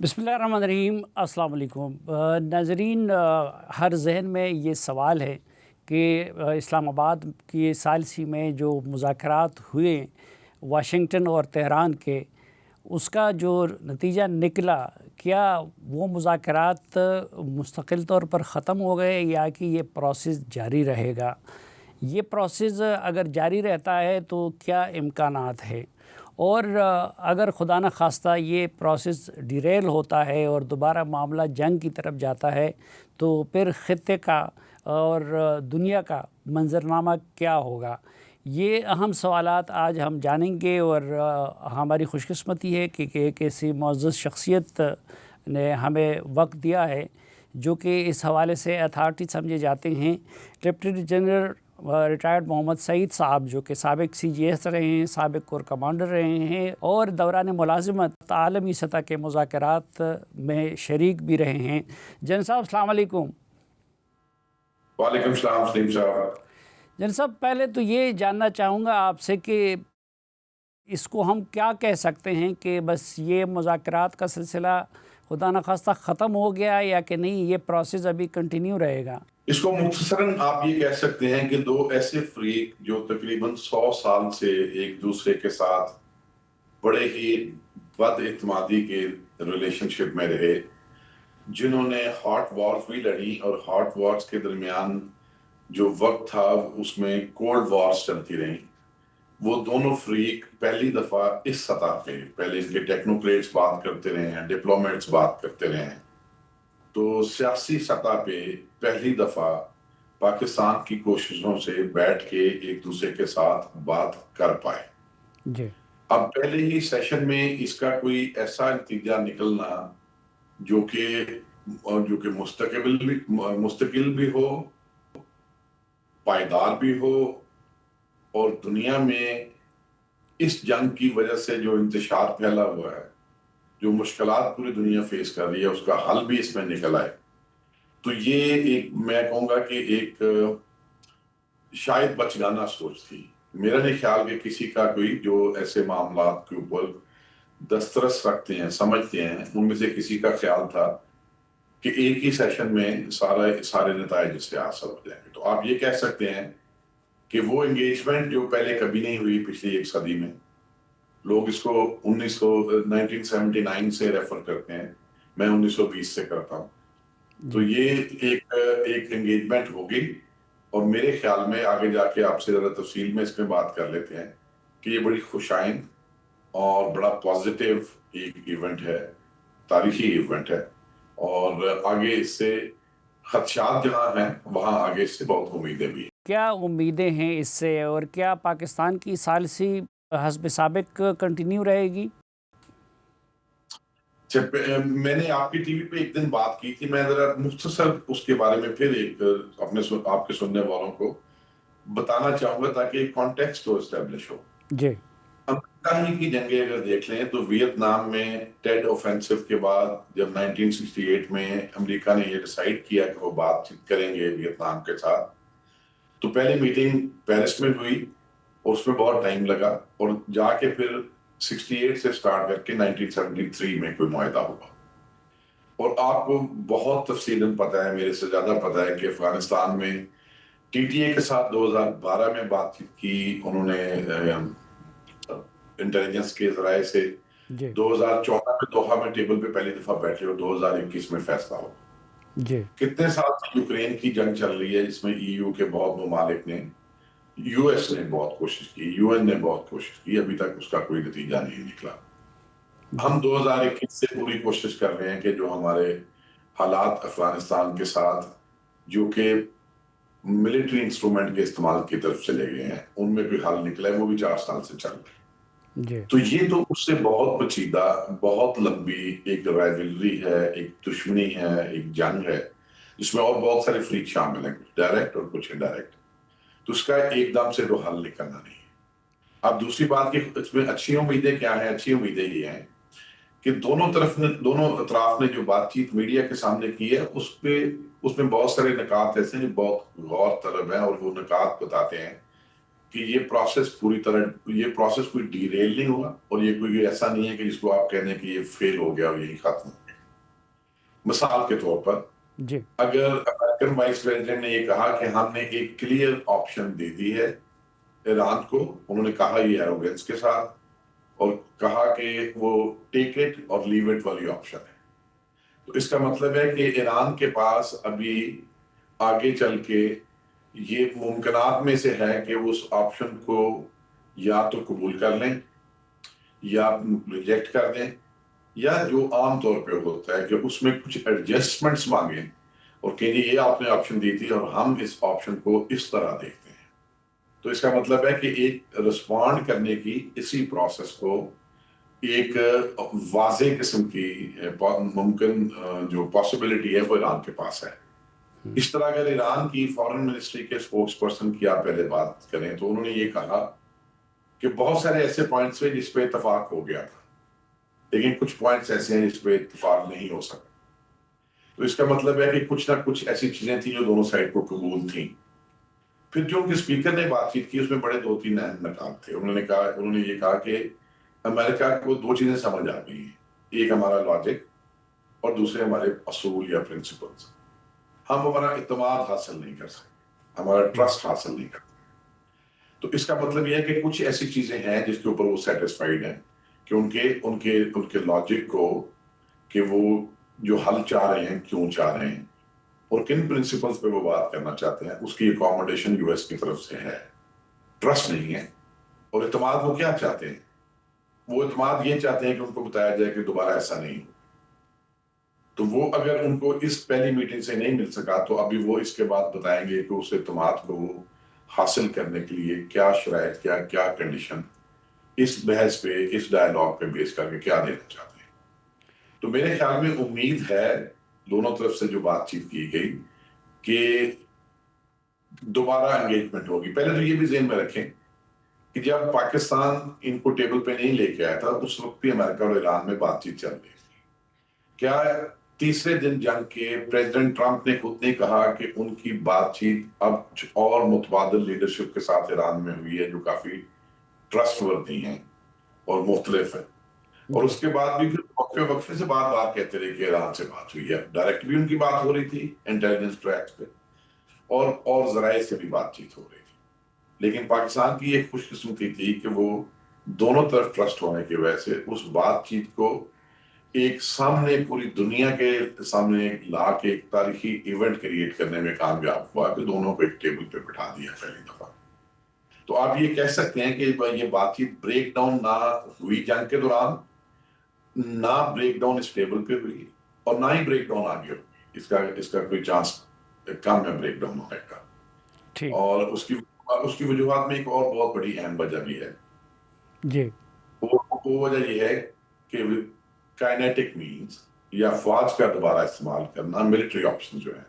بسم اللہ الرحمن الرحیم، السلام علیکم ناظرین، ہر ذہن میں یہ سوال ہے کہ اسلام آباد کی ثالثی میں جو مذاکرات ہوئے واشنگٹن اور تہران کے، اس کا جو نتیجہ نکلا، کیا وہ مذاکرات مستقل طور پر ختم ہو گئے یا کہ یہ پروسیس جاری رہے گا؟ یہ پروسیس اگر جاری رہتا ہے تو کیا امکانات ہے؟ اور اگر خدا نخواستہ یہ پروسیس ڈیریل ہوتا ہے اور دوبارہ معاملہ جنگ کی طرف جاتا ہے تو پھر خطے کا اور دنیا کا منظرنامہ کیا ہوگا؟ یہ اہم سوالات آج ہم جانیں گے، اور ہماری خوش قسمتی ہے کہ ایک ایسی معزز شخصیت نے ہمیں وقت دیا ہے جو کہ اس حوالے سے اتھارٹی سمجھے جاتے ہیں۔ لیفٹیننٹ جنرل ریٹائرڈ محمد سعید صاحب، جو کہ سابق CGS رہے ہیں، سابق کور کمانڈر رہے ہیں اور دوران ملازمت عالمی سطح کے مذاکرات میں شریک بھی رہے ہیں۔ جن صاحب السلام علیکم۔ وعلیکم السلام سلیم صاحب۔ جن صاحب، پہلے تو یہ جاننا چاہوں گا آپ سے کہ اس کو ہم کیا کہہ سکتے ہیں کہ بس یہ مذاکرات کا سلسلہ خدا نخواستہ ختم ہو گیا یا کہ نہیں، یہ پروسیس ابھی کنٹینیو رہے گا؟ اس کو مختصراً آپ یہ کہہ سکتے ہیں کہ دو ایسے فریق جو تقریباً 100 سال سے ایک دوسرے کے ساتھ بڑے ہی بد اعتمادی کے ریلیشن شپ میں رہے، جنہوں نے ہاٹ وارز بھی لڑی، اور ہاٹ وارز کے درمیان جو وقت تھا اس میں کولڈ وارز چلتی رہیں، وہ دونوں فریق پہلی دفعہ اس سطح پہ، پہلے ان کے ٹیکنوکریٹس بات کرتے رہے ہیں، ڈپلومیٹس بات کرتے رہے ہیں، تو سیاسی سطح پہ پہلی دفعہ پاکستان کی کوششوں سے بیٹھ کے ایک دوسرے کے ساتھ بات کر پائے۔ جی، اب پہلے ہی سیشن میں اس کا کوئی ایسا نتیجہ نکلنا جو کہ مستقل بھی ہو، پائیدار بھی ہو، اور دنیا میں اس جنگ کی وجہ سے جو انتشار پھیلا ہوا ہے، جو مشکلات پوری دنیا فیس کر رہی ہے، اس کا حل بھی اس میں نکل آئے، تو یہ ایک، میں کہوں گا کہ ایک شاید بچگانہ سوچ تھی۔ میرا نہیں خیال کہ کسی کا کوئی جو ایسے معاملات کے اوپر دسترس رکھتے ہیں، سمجھتے ہیں، ان میں سے کسی کا خیال تھا کہ ایک ہی سیشن میں سارے نتائج اس سے حاصل ہو جائیں گے۔ تو آپ یہ کہہ سکتے ہیں کہ وہ انگیجمنٹ جو پہلے کبھی نہیں ہوئی پچھلی ایک صدی میں، لوگ اس کو 1979 سے ریفر کرتے ہیں، میں 1920 سے کرتا ہوں، تو یہ ایک انگیجمنٹ ہوگی، اور میرے خیال میں آگے جا کے آپ سے زیادہ تفصیل میں اس میں بات کر لیتے ہیں کہ یہ بڑی خوشائند اور بڑا پازیٹیو ایک ایونٹ ہے، تاریخی ایونٹ ہے، اور آگے اس سے خدشات جہاں ہیں وہاں آگے اس سے بہت امیدیں بھی ہیں۔ کیا امیدیں ہیں اس سے، اور کیا پاکستان کی ثالثی حسب سابق کنٹینیو رہے گی؟ میں نے آپ کی ٹی وی پہ ایک دن بات کی تھی، میں ذرا مختصر اس کے بارے میں پھر ایک آپ کے سننے والوں کو بتانا چاہوں گا تاکہ ایک کانٹیکسٹ تو اسٹیبلش ہو۔ جی، امریکہ ہی کی جنگیں اگر دیکھ لیں تو ویتنام میں ٹیڈ اوفینسو کے بعد جب 1968 میں امریکہ نے یہ ڈیسائیڈ کیا کہ وہ بات چیت کریں گے ویتنام کے ساتھ، تو پہلی میٹنگ پیرس میں ہوئی، اور اس میں بہت ٹائم لگا، اور جا کے پھر 68 سے سٹارٹ کر کے 1973 میں کوئی معاہدہ ہوا۔ اور آپ کو بہت تفصیلاً پتہ ہے، میرے سے زیادہ پتہ ہے کہ افغانستان میں TTA کے ساتھ 2012 میں بات چیت کی انہوں نے انٹیلیجنس کے ذرائع سے، 2014 میں دوحہ میں ٹیبل پہ پہلی دفعہ بیٹھے، اور 2021 میں فیصلہ ہو۔ جی، کتنے سال سے یوکرین کی جنگ چل رہی ہے، جس میں EU کے بہت ممالک نے، US نے بہت کوشش کی، UN نے بہت کوشش کی، ابھی تک اس کا کوئی نتیجہ نہیں نکلا۔ ہم 2021 سے پوری کوشش کر رہے ہیں کہ جو ہمارے حالات افغانستان کے ساتھ جو کہ ملٹری انسٹرومنٹ کے استعمال کی طرف چلے گئے ہیں، ان میں کوئی حل نکلا ہے، وہ بھی 4 سال سے چل رہے ہیں۔ تو یہ تو اس سے بہت پیچیدہ، بہت لمبی ایک رائیولری ہے، ایک دشمنی ہے، ایک جنگ ہے، جس میں اور بہت سارے فریق شامل ہیں، کچھ ڈائریکٹ اور کچھ انڈائریکٹ، تو اس کا ایک دم سے تو حل نکلنا نہیں ہے۔ اب دوسری بات کہ اس میں اچھی امیدیں کیا ہیں؟ اچھی امیدیں یہ ہیں کہ دونوں اطراف نے جو بات چیت میڈیا کے سامنے کی ہے، اس میں بہت سارے نکات ایسے ہیں جو بہت غور طلب ہیں، اور وہ نکات بتاتے ہیں کہ یہ پروسیس کوئی ڈیریل نہیں ہوا، اور یہ کوئی ایسا نہیں ہے کہ جس کو آپ کہنے کہ یہ فیل ہو گیا اور یہی ختم ہو گیا۔ مثال کے طور پر جی اگر امریکن وائس پریزیڈنٹ نے یہ کہا کہ ہم نے ایک کلیئر آپشن دے دی ہے ایران کو، انہوں نے کہا یہ ایروگینس کے ساتھ، اور کہا کہ وہ ٹیک اٹ اور لیو اٹ والی آپشن ہے، تو اس کا مطلب ہے کہ ایران کے پاس ابھی آگے چل کے یہ ممکنات میں سے ہے کہ وہ اس آپشن کو یا تو قبول کر لیں یا ریجیکٹ کر دیں، یا جو عام طور پہ ہوتا ہے کہ اس میں کچھ ایڈجسٹمنٹس مانگیں اور کہ جی یہ آپ نے آپشن دی تھی اور ہم اس آپشن کو اس طرح دیکھتے ہیں. تو اس کا مطلب ہے کہ ایک رسپونڈ کرنے کی اسی پروسیس کو ایک واضح قسم کی ممکن جو پاسبلٹی ہے وہ ایران کے پاس ہے. اس طرح اگر ایران کی فارن منسٹری کے اسپوکس پرسن کی آپ پہلے بات کریں تو انہوں نے یہ کہا کہ بہت سارے ایسے پوائنٹس ہیں جس پہ اتفاق ہو گیا تھا، لیکن کچھ پوائنٹس ایسے ہیں جس پہ اتفاق نہیں ہو سکا. تو اس کا مطلب ہے کہ کچھ نہ کچھ ایسی چیزیں تھیں جو دونوں سائڈ کو قبول تھیں. پھر جو ان کے اسپیکر نے بات چیت کی اس میں بڑے 2-3 اہم نکات تھے. انہوں نے یہ کہا کہ امریکہ کو 2 چیزیں سمجھ آ گئی ہیں، ایک ہمارا لاجک اور دوسرے ہمارے اصول یا پرنسپلز. ہم ہمارا اعتماد حاصل نہیں کر سکتے، ہمارا ٹرسٹ حاصل نہیں کرتے. تو اس کا مطلب یہ ہے کہ کچھ ایسی چیزیں ہیں جس کے اوپر وہ سیٹسفائیڈ ہیں کہ ان کے لاجک کو کہ وہ جو حل چاہ رہے ہیں کیوں چاہ رہے ہیں اور کن پرنسپلز پہ وہ بات کرنا چاہتے ہیں اس کی اکوموڈیشن یو ایس کی طرف سے ہے. ٹرسٹ نہیں ہے. اور اعتماد وہ کیا چاہتے ہیں؟ وہ اعتماد یہ چاہتے ہیں کہ ان کو بتایا جائے کہ دوبارہ ایسا نہیں ہو. تو وہ اگر ان کو اس پہلی میٹنگ سے نہیں مل سکا تو ابھی وہ اس کے بعد بتائیں گے کہ اس اعتماد کو حاصل کرنے کے لیے کیا شرائط کیا کنڈیشن اس بحث پہ اس ڈائیلاگ پہ بیس کر کے کیا دینا چاہتے ہیں. تو میرے خیال میں امید ہے دونوں طرف سے جو بات چیت کی گئی کہ دوبارہ انگیجمنٹ ہوگی. پہلے تو یہ بھی ذہن میں رکھیں کہ جب پاکستان ان کو ٹیبل پہ نہیں لے کے آیا تھا اس وقت بھی امریکہ اور ایران میں بات چیت چل رہی تھی. کیا تیسرے دن جنگ کے پریزیڈنٹ ٹرمپ نے خود نے کہا کہ ان کی بات چیت اب کچھ اور متبادل لیڈرشپ کے ساتھ ایران میں ہوئی ہے جو کافی ٹرسٹ وردی ہیں اور مختلف ہیں. اور اس کے بعد بھی پھر وقفے سے بار بار کہتے رہے کہ ایران سے بات ہوئی ہے. ڈائریکٹ بھی ان کی بات ہو رہی تھی انٹیلیجنس ٹریکس پہ اور ذرائع سے بھی بات چیت ہو رہی تھی. لیکن پاکستان کی ایک خوش قسمتی تھی کہ وہ دونوں طرف ٹرسٹ ہونے کی وجہ سے اس بات چیت کو ایک سامنے پوری دنیا کے سامنے لا کے ایک تاریخی ایونٹ کریٹ کرنے میں کامیاب ہوا کہ دونوں کو ایک ٹیبل پہ بٹھا دیا پہلی دفعہ. تو آپ یہ کہہ سکتے ہیں کہ یہ بات چیت بریک ڈاؤن نہ ہوئی جنگ کے دوران، نہ بریک ڈاؤن اس ٹیبل پہ ہوئی اور نہ ہی بریک ڈاؤن آگے ہوئی. اس کا کوئی چانس کم ہے بریک ڈاؤن ہونے کا. اور اس کی وجوہات میں ایک اور بہت بڑی اہم وجہ بھی ہے. جی وہ وجہ یہ ہے کہ کائنیٹک مینز یا فوج کا دوبارہ استعمال کرنا ملٹری آپشن جو ہیں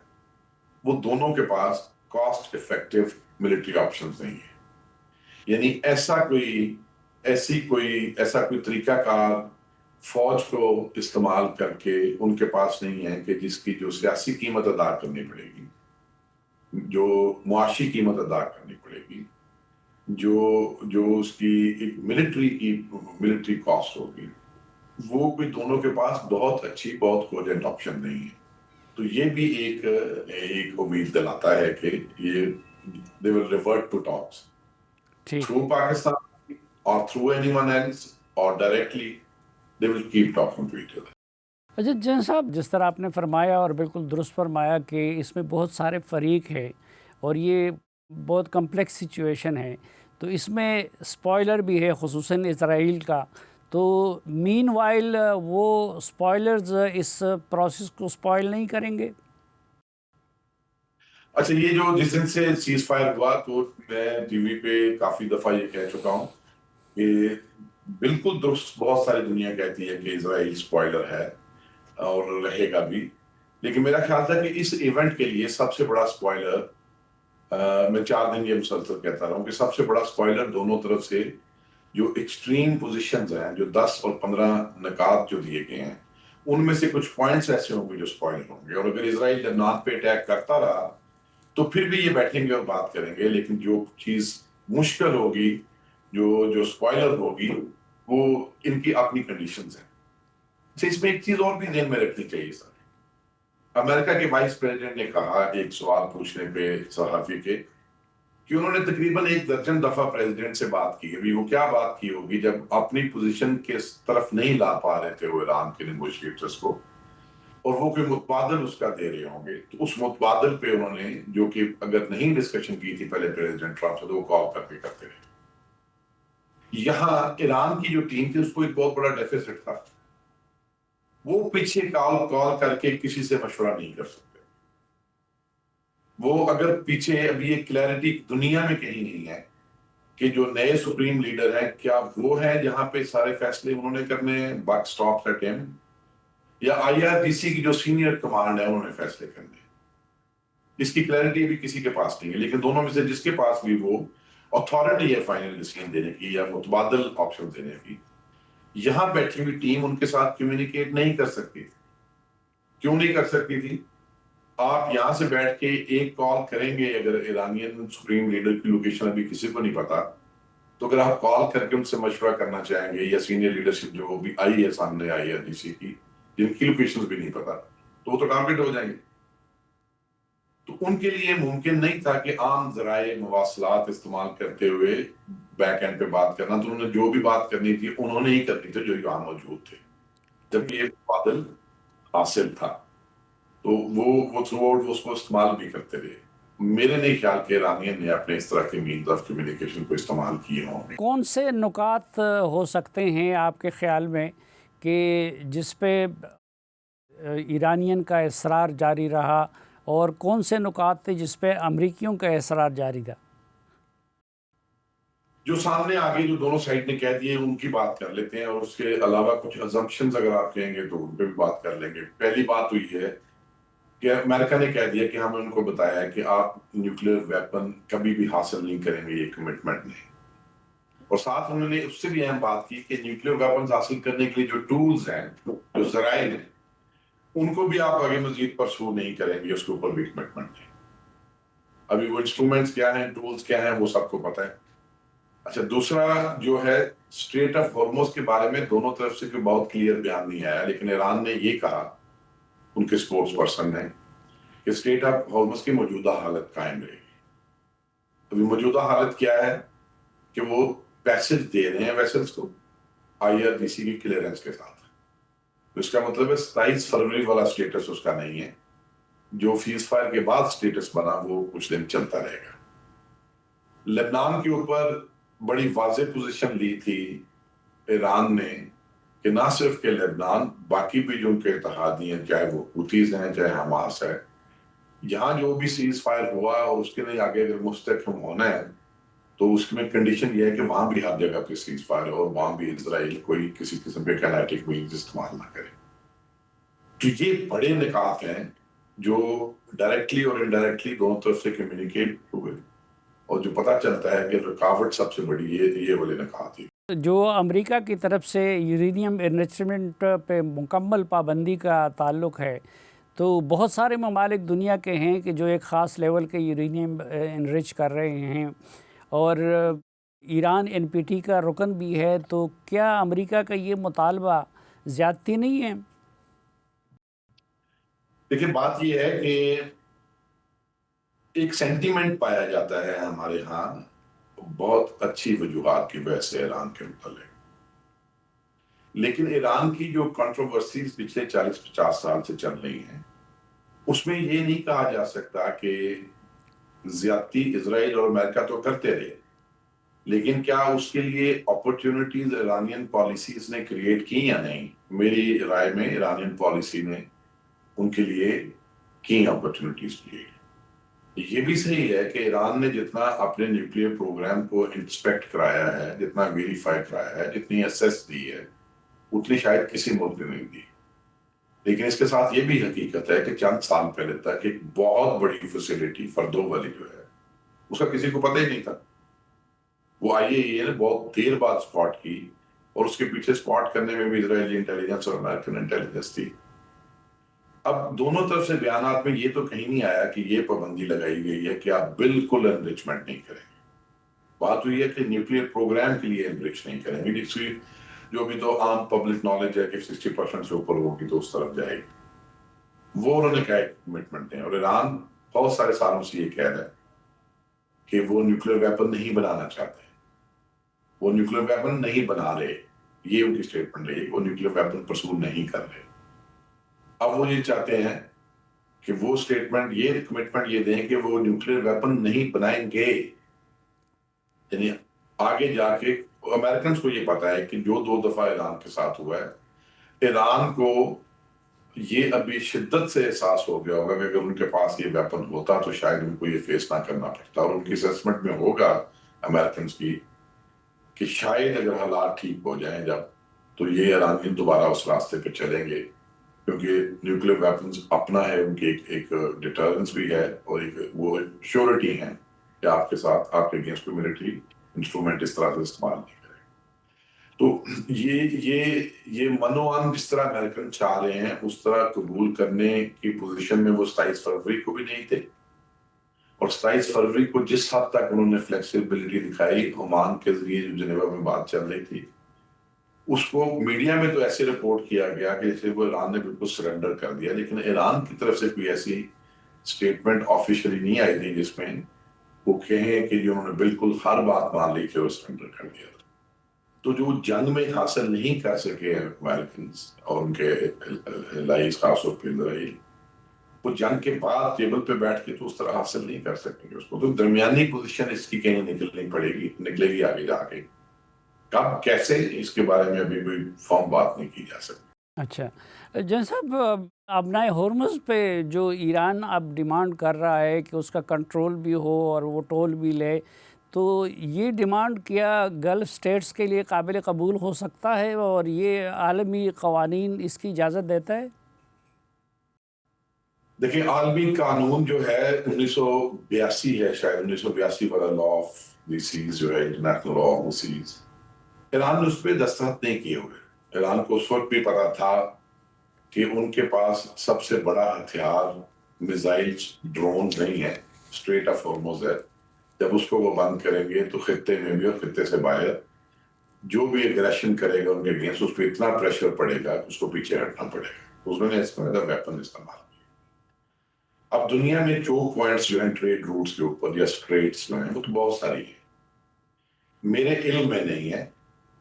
وہ دونوں کے پاس کاسٹ افیکٹو ملٹری آپشنز نہیں ہیں. یعنی ایسا کوئی طریقہ کار فوج کو استعمال کر کے ان کے پاس نہیں ہے کہ جس کی جو سیاسی قیمت ادا کرنی پڑے گی، جو معاشی قیمت ادا کرنی پڑے گی، جو اس کی ایک ملٹری کاسٹ ہوگی، وہ کوئی دونوں کے پاس بہت اچھی بہت کوجنٹ آپشن نہیں ہے. تو یہ بھی ایک امید دلاتا ہے کہ یہ they will revert to talks through Pakistan or through anyone else or directly they will keep talking to each other. اچھا جن صاحب، جس طرح آپ نے فرمایا اور بالکل درست فرمایا کہ اس میں بہت سارے فریق ہیں اور یہ بہت کمپلیکس سچویشن ہے، تو اس میں سپوائلر بھی ہے خصوصاً اسرائیل کا. تو مین وائل وہ سپوائلرز اس پروسیس کو سپوائل نہیں کریں گے؟ اچھا، یہ جو جس دن سے سیز فائر ہوا تو میں ٹی وی پہ کافی دفعہ یہ کہہ چکا ہوں کہ بالکل درست بہت ساری دنیا کہتی ہے کہ اسرائیل سپوائلر ہے اور رہے گا بھی. لیکن میرا خیال تھا کہ اس ایونٹ کے لیے سب سے بڑا سپوائلر، میں 4 دن یہ مسلسل کہتا رہا ہوں کہ سب سے بڑا سپوائلر دونوں طرف سے جو ایکسٹریم پوزیشنز ہیں، جو 10 اور 15 نکات جو دیے گئے ہیں، ان میں سے کچھ پوائنٹس ایسے ہوں گے جو سپوائل ہوں گے. اور اگر اسرائیل لبنان پہ اٹیک کرتا رہا تو پھر بھی یہ بیٹھیں گے اور بات کریں گے. لیکن جو چیز مشکل ہوگی، جو سپوائلر ہوگی، وہ ان کی اپنی کنڈیشنز ہیں. اس میں ایک چیز اور بھی ذہن میں رکھنی چاہیے سر امریکہ کے وائس پریزیڈنٹ نے کہا ایک سوال پوچھنے پہ صحافی کے کہ انہوں نے تقریباً 1 درجن دفعہ پریزیڈنٹ سے بات کی. ابھی وہ کیا بات کی ہوگی جب اپنی پوزیشن کے طرف نہیں لا پا رہے تھے وہ ایران کے نیگوشیٹرز کو, اور وہ کوئی متبادل اس کا دے رہے ہوں گے, تو اس متبادل پہ انہوں نے, جو کہ اگر نہیں ڈسکشن کی تھی پہلے پریزیڈنٹ ٹرمپ سے, تو وہ کال کر کے کرتے رہے. یہاں ایران کی جو ٹیم تھی اس کو ایک بہت بڑا ڈیفیسٹ تھا. وہ پیچھے کال کر کے کسی سے مشورہ نہیں کر سکتے. وہ اگر پیچھے ابھی یہ کلیئرٹی دنیا میں کہیں نہیں ہے کہ جو نئے سپریم لیڈر ہیں کیا وہ ہیں جہاں پہ سارے فیصلے انہوں نے کرنے ہیں, بک سٹاپ ایٹ ہم, یا IRGC کی جو سینئر کمانڈ ہے انہوں نے فیصلے کرنے ہیں. اس کی کلیئرٹی بھی کسی کے پاس نہیں ہے, لیکن دونوں میں سے جس کے پاس بھی وہ اتھارٹی ہے فائنل ڈیسیژن دینے کی یا متبادل آپشن دینے کی, یہاں بیٹھی ہوئی ٹیم ان کے ساتھ کمیونیکیٹ نہیں کر سکتی. کیوں نہیں کر سکتی تھی؟ آپ یہاں سے بیٹھ کے ایک کال کریں گے, اگر ایرانین سپریم لیڈر کی لوکیشن ابھی کسی کو نہیں پتا, تو اگر آپ کال کر کے ان سے مشورہ کرنا چاہیں گے, یا سینئر لیڈرشپ جو بھی آئی ہے سامنے IRGC کی, جن کی لوکیشن بھی نہیں پتا, تو وہ تو ٹارگیٹ ہو جائیں گے. تو ان کے لیے ممکن نہیں تھا کہ عام ذرائع مواصلات استعمال کرتے ہوئے بیک اینڈ پہ بات کرنا. تو انہوں نے جو بھی بات کرنی تھی انہوں نے ہی کرنی تھی جو یہاں موجود تھے, جبکہ یہ بادل حاصل تھا. تو وہ تھرو آؤٹ اس کو استعمال بھی کرتے رہے. میرے نہیں خیال کہ ایرانین نے اپنے اس طرح کے مینز آف کمیونیکیشن کو استعمال کیے ہوں. کون سے نکات ہو سکتے ہیں آپ کے خیال میں کہ جس پہ ایرانین کا اصرار جاری رہا, اور کون سے نکات تھے جس پہ امریکیوں کا اصرار جاری تھا؟ جو سامنے آگے جو دونوں سائڈ نے کہہ دیے ان کی بات کر لیتے ہیں, اور اس کے علاوہ کچھ ازمپشنز اگر آپ کہیں گے تو ان پہ بھی بات کر لیں گے. پہلی بات تو یہ ہے کہ امریکہ نے کہہ دیا کہ ہم نے ان کو بتایا ہے کہ آپ نیوکلیئر ویپن کبھی بھی حاصل نہیں کریں گے, یہ کمٹمنٹ نہیں. اور ساتھ انہوں نے اس سے بھی اہم بات کی کہ نیوکلیئر ویپنز حاصل کرنے کے لیے جو ٹولز ہیں, جو ذرائع ہیں, ان کو بھی آپ آگے مزید پرسو نہیں کریں گے, اس کے اوپر بھی کمٹمنٹ ہے. ابھی وہ انسٹرومنٹس کیا ہیں, ٹولز کیا ہیں, وہ سب کو پتہ ہے. اچھا, دوسرا جو ہے اسٹریٹ آف ہارموز کے بارے میں دونوں طرف سے کوئی بہت کلیئر بیان نہیں آیا, لیکن ایران نے یہ کہا, ان کے اسپورٹس پرسن نے, کہ اسٹریٹ آف ہارموز کی موجودہ حالت قائم رہے گی. ابھی موجودہ حالت کیا ہے کہ وہ پیسج دے رہے ہیں ویسلز کو IRGC کی کلیئرنس کے ساتھ. اس کا مطلب ہے 27 فروری والا سٹیٹس اس کا نہیں ہے. جو سیز فائر کے بعد سٹیٹس بنا وہ کچھ دن چلتا رہے گا. لبنان کے اوپر بڑی واضح پوزیشن لی تھی ایران نے کہ نہ صرف کہ لبنان, باقی بھی جو ان کے اتحادی ہیں, چاہے وہ حوثیز ہیں چاہے حماس ہے, یہاں جو بھی سیز فائر ہوا اور اس کے لیے آگے اگر مستحکم ہونا ہے تو اس میں کنڈیشن یہ ہے کہ وہاں بھی ہر جگہ پہ سیز فائر ہو, اور وہاں بھی اسرائیل کوئی کسی قسم کے کینیٹک مینز استعمال نہ کرے. تو یہ بڑے نکات ہیں جو ڈائریکٹلی اور انڈائریکٹلی دونوں طرف سے کمیونیکیٹ ہوئے, اور جو پتہ چلتا ہے کہ رکاوٹ سب سے بڑی یہ والے نکات تھی. جو امریکہ کی طرف سے یورینیم انرچمنٹ پہ مکمل پابندی کا تعلق ہے, تو بہت سارے ممالک دنیا کے ہیں کہ جو ایک خاص لیول کے یورینیم انرچ کر رہے ہیں, اور ایران NPT کا رکن بھی ہے. تو کیا امریکہ کا یہ مطالبہ زیادتی نہیں ہے؟ دیکھیں, بات یہ ہے کہ ایک سینٹیمنٹ پایا جاتا ہے ہمارے ہاں بہت اچھی وجوہات کی وجہ سے ایران کے متعلق, لیکن ایران کی جو کنٹروورسیز پچھلے 40-50 سال سے چل رہی ہیں اس میں یہ نہیں کہا جا سکتا کہ زیادتی اسرائیل اور امریکہ تو کرتے رہے, لیکن کیا اس کے لیے اپرچونٹیز ایرانین پالیسیز نے کریٹ کی یا نہیں. میری رائے میں ایرانین پالیسی نے ان کے لیے کی اپرچونٹیز کریٹ. یہ بھی صحیح ہے کہ ایران نے جتنا اپنے نیوکلیئر پروگرام کو انسپیکٹ کرایا ہے, جتنا ویریفائی کرایا ہے, جتنی اسیس دی ہے, اتنی شاید کسی ملک نے نہیں دی. لیکن اس کے ساتھ یہ بھی حقیقت ہے کہ چند سال پہلے تک ایک بہت بڑی فیسلٹی فردو والی جو ہے اس کا کسی کو پتہ ہی نہیں تھا. وہ IAEA نے بہت دیر بعد سپاٹ کی, اور اس کے پیچھے سپاٹ کرنے میں بھی اسرائیلی انٹیلیجنس اور امریکن انٹیلیجنس تھی. اب دونوں طرف سے بیانات میں یہ تو کہیں نہیں آیا کہ یہ پابندی لگائی گئی ہے کہ آپ بالکل انرچمنٹ نہیں کریں گے. بات ہوئی ہے کہ نیوکلیئر پروگرام کے لیے انرچ نہیں کریں گے, جو بھی تو عام پبلک نالج ہے کہ 60% سے اوپر ہوگی تو اس طرف جائے گی. وہ انہوں نے کہا کمٹمنٹ دیں. اور ایران بہت سارے سالوں سے یہ کہہ رہا ہے کہ وہ نیوکلیر ویپن نہیں بنانا چاہتے, وہ نیوکلیر ویپن نہیں بنا رہے, یہ ان کی اسٹیٹمنٹ رہی کہ وہ نیوکلیر ویپن پرسو نہیں کر رہے. اب وہ یہ چاہتے ہیں کہ وہ اسٹیٹمنٹ, یہ کمٹمنٹ یہ دیں کہ وہ نیوکلیر ویپن نہیں بنائیں گے. یعنی آگے جا کے امریکنز کو یہ پتا ہے کہ جو 2 دفعہ ایران کے ساتھ ہوا ہے, ایران کو یہ ابھی شدت سے احساس ہو گیا ہوگا کہ اگر ان کے پاس یہ ویپن ہوتا تو شاید ان کو یہ فیس نہ کرنا پڑتا. اور ان کی اسیسمنٹ میں ہوگا امریکنز کی کہ شاید اگر حالات ٹھیک ہو جائیں جب, تو یہ ایرانی دوبارہ اس راستے پہ چلیں گے, کیونکہ نیوکلیر ویپنز اپنا ہے, ان کی ایک ڈیٹرنس بھی ہے اور ایک وہ شیورٹی ہے کہ آپ کے ساتھ آپ کے اگینسٹ کوئی ملٹری انسٹرومنٹ اس طرح سے استعمال نہیں کرے. تو یہ منوان جس طرح امریکن چاہ رہے ہیں اس طرح قبول کرنے کی پوزیشن میں وہ 27 فروری کو بھی نہیں تھے. اور 27 فروری کو جس حد تک انہوں نے فلیکسیبلٹی دکھائی عمان کے ذریعے جو جنیوا میں بات چل رہی تھی, اس کو میڈیا میں تو ایسے رپورٹ کیا گیا کہ جیسے وہ ایران نے بالکل سرنڈر کر دیا, لیکن ایران کی طرف سے کوئی ایسی اسٹیٹمنٹ آفیشیلی نہیں آئی تھی جس میں وہ کہیں کہ جو انہوں نے بالکل ہر بات مان لی کہ وہ سرنڈر کر دیا تھا. تو جو جنگ میں حاصل نہیں کر سکے امریکنز اور ان کے الائیز خاص طور پہ اسرائیل, وہ جنگ کے بعد ٹیبل پہ بیٹھ کے تو اس طرح حاصل نہیں کر سکیں گے اس کو. تو درمیانی پوزیشن اس کی کہیں نکلے گی آگے جا کے. کب کیسے اس کے بارے میں ابھی کوئی فارم بات نہیں کی جا سکتی. اچھا جن صاحب, ابنائے ہرمز پہ جو ایران اب ڈیمانڈ کر رہا ہے کہ اس کا کنٹرول بھی ہو اور وہ ٹول بھی لے, تو یہ ڈیمانڈ کیا گلف سٹیٹس کے لیے قابل قبول ہو سکتا ہے اور یہ عالمی قوانین اس کی اجازت دیتا ہے؟ دیکھیں عالمی قانون جو ہے 1982 ہے, شاید 1982 والا لا آف دی سیز جو ہے, international law of the seas, Iran نے اس پہ دستخط نہیں کیے ہوئے. ایران کو اس وقت بھی پتا تھا کہ ان کے پاس سب سے بڑا ہتھیار میزائل ڈرون نہیں ہے, اسٹریٹ آف ہارموز ہے. جب اس کو وہ بند کریں گے تو خطے میں بھی اور خطے سے باہر جو بھی اگریشن کرے گا ان کے اگینسٹ, اس پہ اتنا پریشر پڑے گا اس کو پیچھے ہٹنا پڑے گا. اس نے اس طرح کا ویپن استعمال کیا. اب دنیا میں چوک پوائنٹس جو ہیں ٹریڈ روٹس کے اوپر یا اسٹریٹس جو ہیں وہ تو بہت ساری ہیں. میرے علم میں نہیں ہے,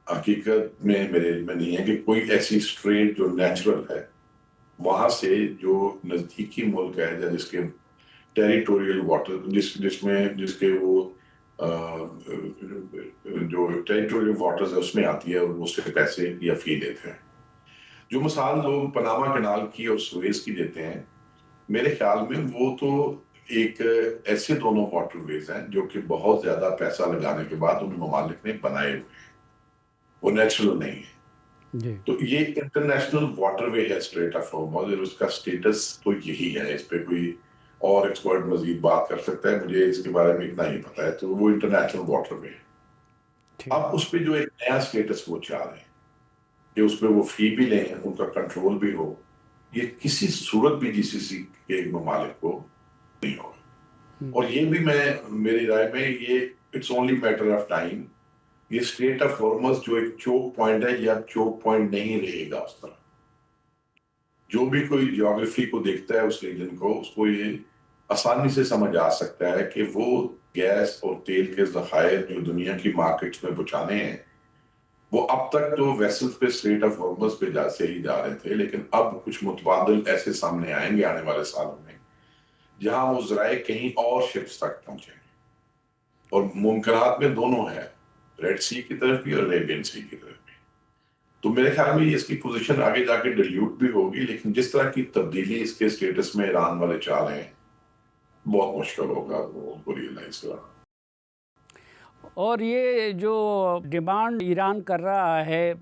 حقیقت میں میرے علم میں نہیں ہے کہ کوئی ایسی اسٹریٹ جو نیچرل ہے وہاں سے جو نزدیکی ملک ہے یا جس کے ٹیریٹوریل واٹر جس کے وہ جو ٹیریٹوریل واٹرز ہے اس میں آتی ہے اور اس سے پیسے یا فی دیتے ہیں. جو مثال لوگ پاناما کینال کی اور سویز کی دیتے ہیں, میرے خیال میں وہ تو ایک ایسے دونوں واٹر ویز ہیں جو کہ بہت زیادہ پیسہ لگانے کے بعد ان ممالک نے بنائے ہوئے ہیں, وہ نیچرل نہیں ہے. جی تو یہ انٹرنیشنل واٹر وے ہے اسٹریٹ آف ہارموز, اور اس کا سٹیٹس تو یہی ہے. اس پہ کوئی اور ایکسپرٹ مزید بات کر سکتا ہے, مجھے اس کے بارے میں اتنا ہی پتا ہے. تو وہ انٹرنیشنل واٹر وے ہے. اب اس پہ جو ایک نیا سٹیٹس وہ چاہ رہے ہیں کہ اس پہ وہ فی بھی لیں, ان کا کنٹرول بھی ہو, یہ کسی صورت بھی جی سی سی کے ممالک کو نہیں ہوگا. اور یہ بھی میری رائے میں یہ it's only matter of time. یہ اسٹریٹ آف ہارمز جو ایک چوک پوائنٹ ہے یا چوک پوائنٹ نہیں رہے گا اس طرح. جو بھی کوئی جیوگرافی کو دیکھتا ہے اس ریجن کو, اس کو یہ آسانی سے سمجھ آ سکتا ہے کہ وہ گیس اور تیل کے ذخائر جو دنیا کی مارکیٹس میں پہنچانے ہیں, وہ اب تک تو ویسلز پہ اسٹریٹ آف ہارمز پہ سے ہی جا رہے تھے, لیکن اب کچھ متبادل ایسے سامنے آئیں گے آنے والے سالوں میں جہاں وہ ذرائع کہیں اور شپس تک پہنچیں گے. اور ممکنات میں دونوں ہیں, ریڈ سی کی طرف بھی اور اریبین سی کی طرف بھی. تو میرے خیال میں اس کی پوزیشن آگے جا کے ڈیلیوٹ بھی ہوگی, لیکن جس طرح کی تبدیلی اس کے سٹیٹس میں ایران والے چاہ رہے ہیں بہت مشکل ہوگا وہ ان کو ریئلائز کرنا. اور یہ جو ڈیمانڈ ایران کر رہا ہے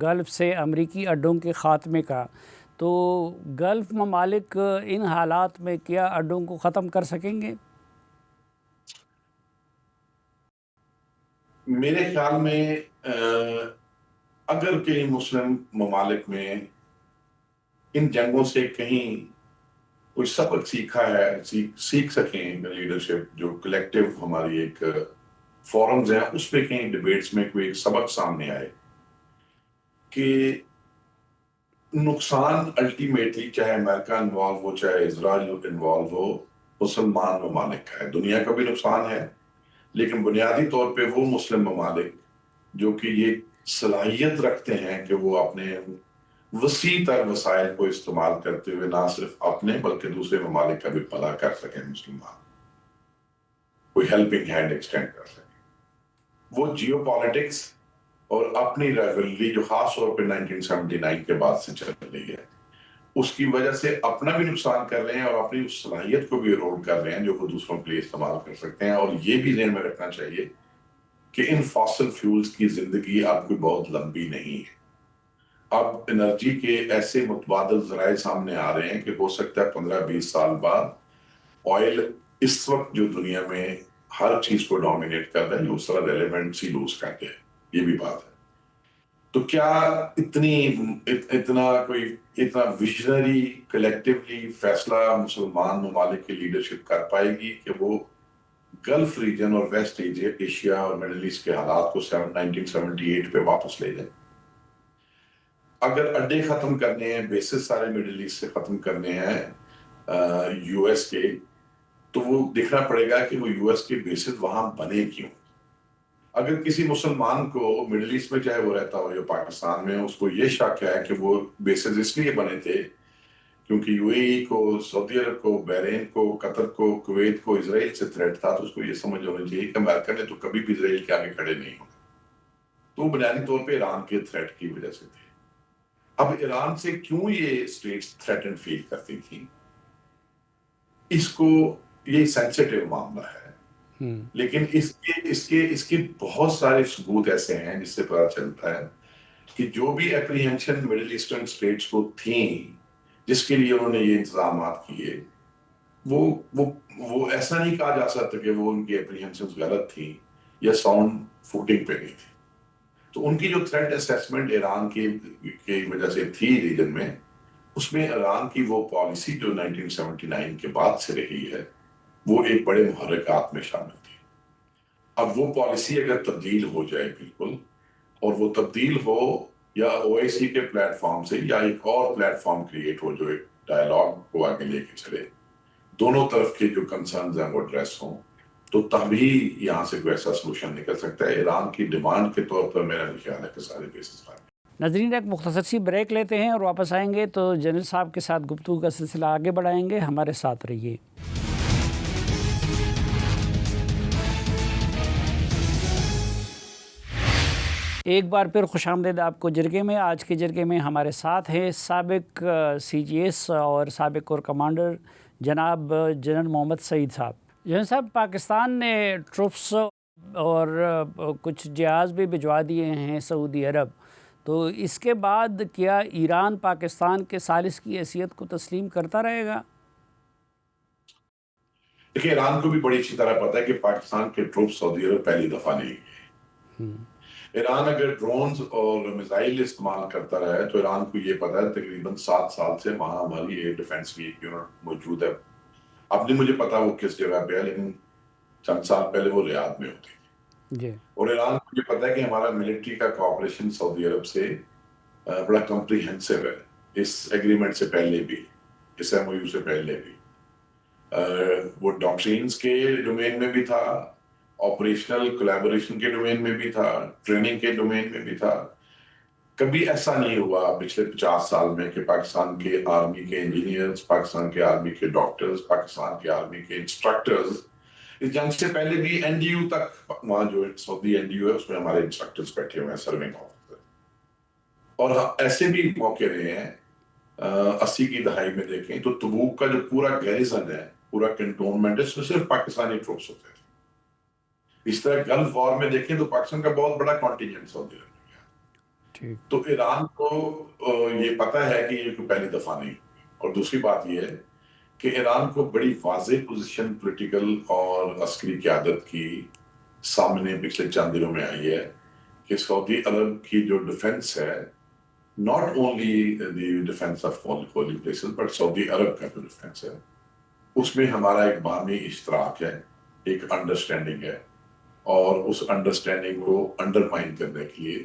گلف سے امریکی اڈوں کے خاتمے کا, تو گلف ممالک ان حالات میں کیا اڈوں کو ختم کر سکیں گے؟ میرے خیال میں اگر کہیں مسلم ممالک میں ان جنگوں سے کہیں کوئی سبق سیکھا ہے, سیکھ سکیں لیڈرشپ, جو کلیکٹیو ہماری ایک فورمز ہیں اس پہ کہیں ڈیبیٹس میں کوئی ایک سبق سامنے آئے کہ نقصان الٹیمیٹلی چاہے امریکہ انوالو ہو چاہے اسرائیل انوالو ہو مسلمان ممالک کا ہے، دنیا کا بھی نقصان ہے، لیکن بنیادی طور پہ وہ مسلم ممالک جو کہ یہ صلاحیت رکھتے ہیں کہ وہ اپنے وسیع تر وسائل کو استعمال کرتے ہوئے نہ صرف اپنے بلکہ دوسرے ممالک کا بھی بھلا کر سکیں، مسلمان کوئی ہیلپنگ ہینڈ ایکسٹینڈ کر سکیں، وہ جیو پالیٹکس اور اپنی رائیولری جو خاص طور پہ 1979 کے بعد سے چل رہی ہے اس کی وجہ سے اپنا بھی نقصان کر رہے ہیں اور اپنی اس صلاحیت کو بھی ایرود کر رہے ہیں جو وہ دوسروں کے لیے استعمال کر سکتے ہیں۔ اور یہ بھی ذہن میں رکھنا چاہیے کہ ان فاسل فیولز کی زندگی اب کوئی بہت لمبی نہیں ہے، اب انرجی کے ایسے متبادل ذرائع سامنے آ رہے ہیں کہ ہو سکتا ہے 15-20 سال بعد آئل اس وقت جو دنیا میں ہر چیز کو ڈومینیٹ کر رہا ہے اس طرح ریلیونسی لوز کر کے، یہ بھی بات ہے۔ تو کیا اتنا ویژنری کلیکٹیولی فیصلہ مسلمان ممالک کی لیڈرشپ کر پائے گی کہ وہ گلف ریجن اور ویسٹ ایشیا اور مڈل ایسٹ کے حالات کو 1978 پہ واپس لے جائیں؟ اگر اڈے ختم کرنے ہیں، بیسز سارے مڈل ایسٹ سے ختم کرنے ہیں یو ایس کے، تو وہ دیکھنا پڑے گا کہ وہ یو ایس کے بیسز وہاں بنے کیوں۔ اگر کسی مسلمان کو مڈل ایسٹ میں چاہے وہ رہتا ہو یا پاکستان میں، اس کو یہ شک ہے کہ وہ بیسز اس لیے بنے تھے کیونکہ یو اے ای کو، سعودی عرب کو، بحرین کو، قطر کو، کویت کو اسرائیل سے تھریٹ تھا، تو اس کو یہ سمجھ ہونا چاہیے کہ امریکہ نے تو کبھی بھی اسرائیل کے آگے کھڑے نہیں ہوئے، تو بنیادی طور پہ ایران کے تھریٹ کی وجہ سے تھے۔ اب ایران سے کیوں یہ اسٹیٹس تھریٹن فیل کرتی تھیں، اس کو یہ سینسیٹیو معاملہ ہے، لیکن اس کے بہت سارے ثبوت ایسے ہیں جس سے پتا چلتا ہے کہ جو بھی اپریہنشن مڈل ایسٹرن اسٹیٹس کو تھیں جس کے لیے انہوں نے یہ انتظامات کیے، وہ ایسا نہیں کہا جا سکتا کہ وہ ان کی اپریہنشن غلط تھیں یا ساؤنڈ فوٹنگ پہ نہیں تھی۔ تو ان کی جو تھریٹ اسیسمنٹ ایران کی وجہ سے تھی ریجن میں، اس میں ایران کی وہ پالیسی جو 1979 کے بعد سے رہی ہے وہ ایک بڑے محرکات میں شامل تھی۔ اب وہ پالیسی اگر تبدیل ہو جائے بالکل، اور وہ تبدیل ہو یا او آئی سی کے پلیٹ فارم سے یا ایک اور پلیٹ فارم کریٹ ہو جو ایک ڈائلاگ کو آگے لے کے چلے، دونوں طرف کے جو کنسرنز ہیں وہ ایڈریس ہوں، تو تبھی یہاں سے کوئی ایسا سلوشن نکل سکتا ہے۔ ایران کی ڈیمانڈ کے طور پر میرا خیال ہے کہ سارے بیسز پر۔ ناظرین ایک مختصر سی بریک لیتے ہیں اور واپس آئیں گے تو جنرل صاحب کے ساتھ گفتگو کا سلسلہ آگے بڑھائیں گے، ہمارے ساتھ رہیے۔ ایک بار پھر خوش آمدید آپ کو جرگے میں۔ آج کے جرگے میں ہمارے ساتھ ہیں سابق سی جی ایس اور سابق کور کمانڈر جناب جنرل محمد سعید صاحب۔ جنرل صاحب، پاکستان نے ٹروپس اور کچھ جہاز بھی بھجوا دیے ہیں سعودی عرب، تو اس کے بعد کیا ایران پاکستان کے ثالث کی حیثیت کو تسلیم کرتا رہے گا؟ دیکھیں، ایران کو بھی بڑی اچھی طرح پتا ہے کہ پاکستان کے ٹروپ سعودی عرب پہلی دفعہ نہیں گئے۔ ایران اگر ڈرونز اور میزائل استعمال کرتا رہے تو ایران کو یہ پتا ہے تقریباً 7 سال سے وہاں ہماری ایئر ڈیفنس کی ایک یونٹ موجود ہے۔ اب نہیں مجھے پتا وہ کس جگہ پہ ہے، لیکن چند سال پہلے وہ ریاض میں ہوتی تھی جی۔ اور ایران کو یہ پتا ہے کہ ہمارا ملٹری کا کوآپریشن سعودی عرب سے بڑا کمپریہنسو ہے، اس ایگریمنٹ سے پہلے بھی، اس ایم او یو سے پہلے بھی۔ وہ ڈاکٹرینز کے ڈومین میں بھی تھا، آپریشنل کولیبوریشن کے ڈومین میں بھی تھا، ٹریننگ کے ڈومین میں بھی تھا۔ کبھی ایسا نہیں ہوا پچھلے 50 سال میں کہ پاکستان کے آرمی کے انجینئرز، پاکستان کے آرمی کے ڈاکٹرز، پاکستان کے آرمی کے انسٹرکٹرز، اس جنگ سے پہلے بھی این ڈی یو تک، وہاں جو سعودی این ڈی یو ہے اس میں ہمارے انسٹرکٹرز بیٹھے ہوئے ہیں، سرونگ آفیسر، اور ایسے بھی موقع رہے ہیں۔ 80 کی دہائی میں دیکھیں تو تبوک کا جو پورا گیریزن ہے، پورا کنٹونمنٹ ہے، اس میں صرف پاکستانی ٹروپس ہوتے تھے۔ اس طرح گلف وار میں دیکھیں تو پاکستان کا بہت بڑا کانٹینجنٹ سعودی عرب میں گیا۔ تو ایران کو یہ پتا ہے کہ یہ پہلی دفعہ نہیں۔ اور دوسری بات یہ ہے کہ ایران کو بڑی واضح پوزیشن پولیٹیکل اور عسکری قیادت کی سامنے پچھلے چند دنوں میں آئی ہے کہ سعودی عرب کی جو ڈیفنس ہے، not only the defense of holy places but سعودی عرب کا جو ڈیفنس ہے، اس میں ہمارا ایک باہمی اشتراک ہے، ایک انڈرسٹینڈنگ ہے، اور اس انڈرسٹینڈنگ کو انڈرمائن کرنے کے لیے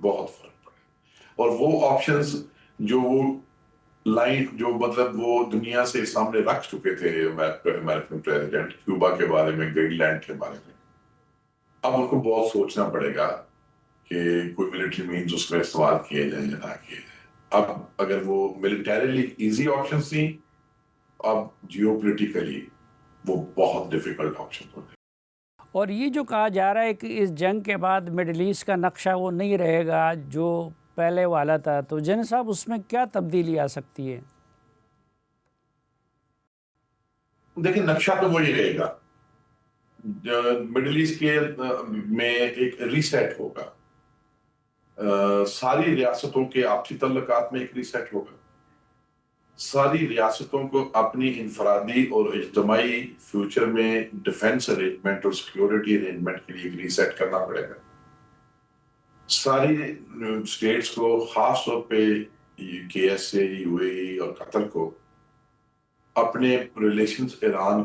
بہت فرق پڑا، اور وہ آپشنز جو وہ لائن جو مطلب وہ دنیا سے سامنے رکھ چکے تھے امریکن پریزیڈنٹ، کیوبا کے بارے میں، گرین لینڈ کے بارے میں، اب ان کو بہت سوچنا پڑے گا کہ کوئی ملٹری مینز اس میں استعمال کیے جائیں یا نہ کیے جائیں۔ اب اگر وہ ملٹریلی ایزی آپشنز تھیں، اب جیو پولیٹیکلی وہ بہت ڈیفیکلٹ آپشن ہوتے ہیں۔ اور یہ جو کہا جا رہا ہے کہ اس جنگ کے بعد مڈل ایسٹ کا نقشہ وہ نہیں رہے گا جو پہلے والا تھا، تو جن صاحب اس میں کیا تبدیلی آ سکتی ہے؟ دیکھیں نقشہ تو وہی رہے گا، مڈل ایسٹ کے میں ایک ریسیٹ ہوگا، ساری ریاستوں کے آپسی تعلقات میں ایک ریسیٹ ہوگا، ساری ریاستوں کو اپنی انفرادی اور اجتماعی فیوچر میں ڈیفنس ارینجمنٹ اور سیکیورٹی ارینجمنٹ کے لیے ایک ریسیٹ کرنا پڑے گا، ساری اسٹیٹس کو خاص طور پہ KSA، UAE اور قطر کو اپنے ریلیشنز ایران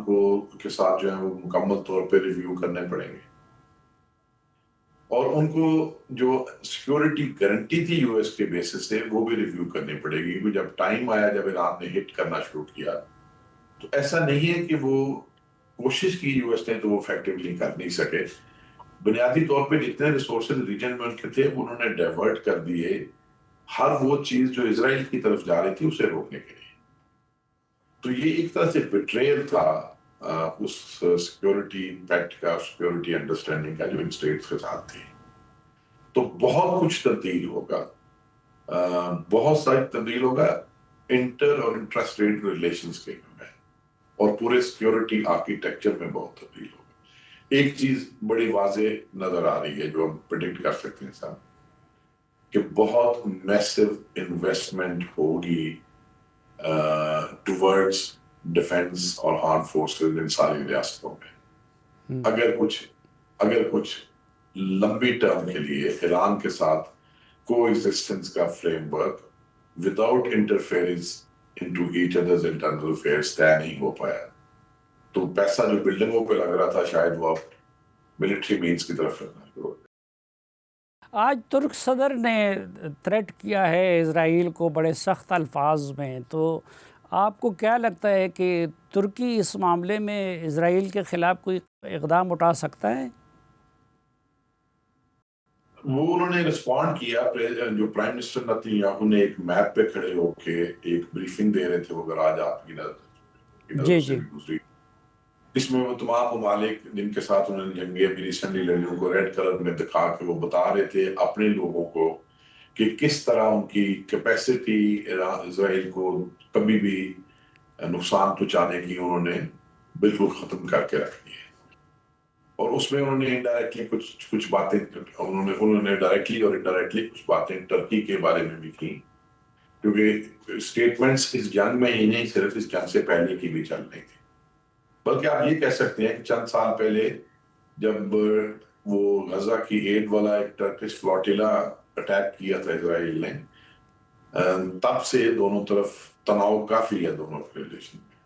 کے ساتھ جو ہے وہ مکمل طور پہ ریویو کرنے پڑیں گے، اور ان کو جو سیکیورٹی گارنٹی تھی US کے بیسس سے وہ بھی ریویو کرنی پڑے گی، کیونکہ جب ٹائم آیا جب ایران نے ہٹ کرنا شروع کیا تو ایسا نہیں ہے کہ وہ کوشش کی US نے تو وہ افیکٹولی کر نہیں سکے، بنیادی طور پہ جتنے ریسورسز ریجن میں ان کے تھے انہوں نے ڈائیورٹ کر دیے ہر وہ چیز جو اسرائیل کی طرف جا رہی تھی اسے روکنے کے لیے۔ تو یہ ایک طرح سے بیٹریل تھا اس سیکیورٹی پیکٹ کا، سیکیورٹی انڈرسٹینڈنگ کا جو ان اسٹیٹس کے ساتھ تھی۔ تو بہت کچھ تبدیل ہوگا، بہت ساری تبدیل ہوگا انٹر اور انٹرا اسٹیٹ ریلیشنز کے میں، اور پورے سیکیورٹی آرکیٹیکچر میں بہت تبدیل ہوگا۔ ایک چیز بڑی واضح نظر آ رہی ہے جو ہم پریڈکٹ کر سکتے ہیں صاحب، کہ بہت میسو انویسٹمنٹ ہوگی ٹورڈز ڈیفنس اور آرم فورسز ان ساری ریاستوں میں۔ اگر کچھ لمبی ٹرم کے لیے ایران کے ساتھ کو ایگزسٹنس کا framework without interference into each others internal affairs طے نہیں ہو پایا، تو پیسہ جو بلڈنگوں پہ لگ رہا تھا شاید وہ ملٹری مینز کی طرف لگنا شروع ہو۔ آج ترک صدر نے تھریٹ کیا ہے اسرائیل کو بڑے سخت الفاظ میں، تو آپ کو کیا لگتا ہے کہ ترکی اس معاملے میں اسرائیل کے خلاف کوئی اقدام اٹھا سکتا ہے؟ وہ انہوں نے رسپونڈ کیا، جو پرائم منسٹر نتن یاہو نے ایک میپ پہ کھڑے ہو کے ایک بریفنگ دے رہے تھے، وہ اگر آج آپ کی نظر سے دوسری، اس میں وہ تمام ممالک جن کے ساتھ انہوں نے جنگیں ابھی ریسنٹلی لڑی ان کو ریڈ کلر میں دکھا کے وہ بتا رہے تھے اپنے لوگوں کو کہ کس طرح ان کی کیپیسٹی اسرائیل کو کبھی بھی نقصان پہنچانے کی انہوں نے بالکل ختم کر کے رکھ دی ہے۔ اور اس میں انہوں نے انڈائریکٹلی کچھ باتیں انہوں نے ڈائریکٹلی اور انڈائریکٹلی کچھ باتیں ٹرکی کے بارے میں بھی کی، کیونکہ اسٹیٹمنٹس اس جنگ میں ہی نہیں صرف اس جنگ سے پہلے کی بھی چل رہی تھی، بلکہ آپ یہ کہہ سکتے ہیں کہ چند سال پہلے جب وہ غزہ کی ایڈ والا ایک ٹرکش فلوٹیلا اٹیک کیا تھا اسرائیل نے، تب سے دونوں طرف تناؤ کافی ہے دونوں کے ریلیشن میں،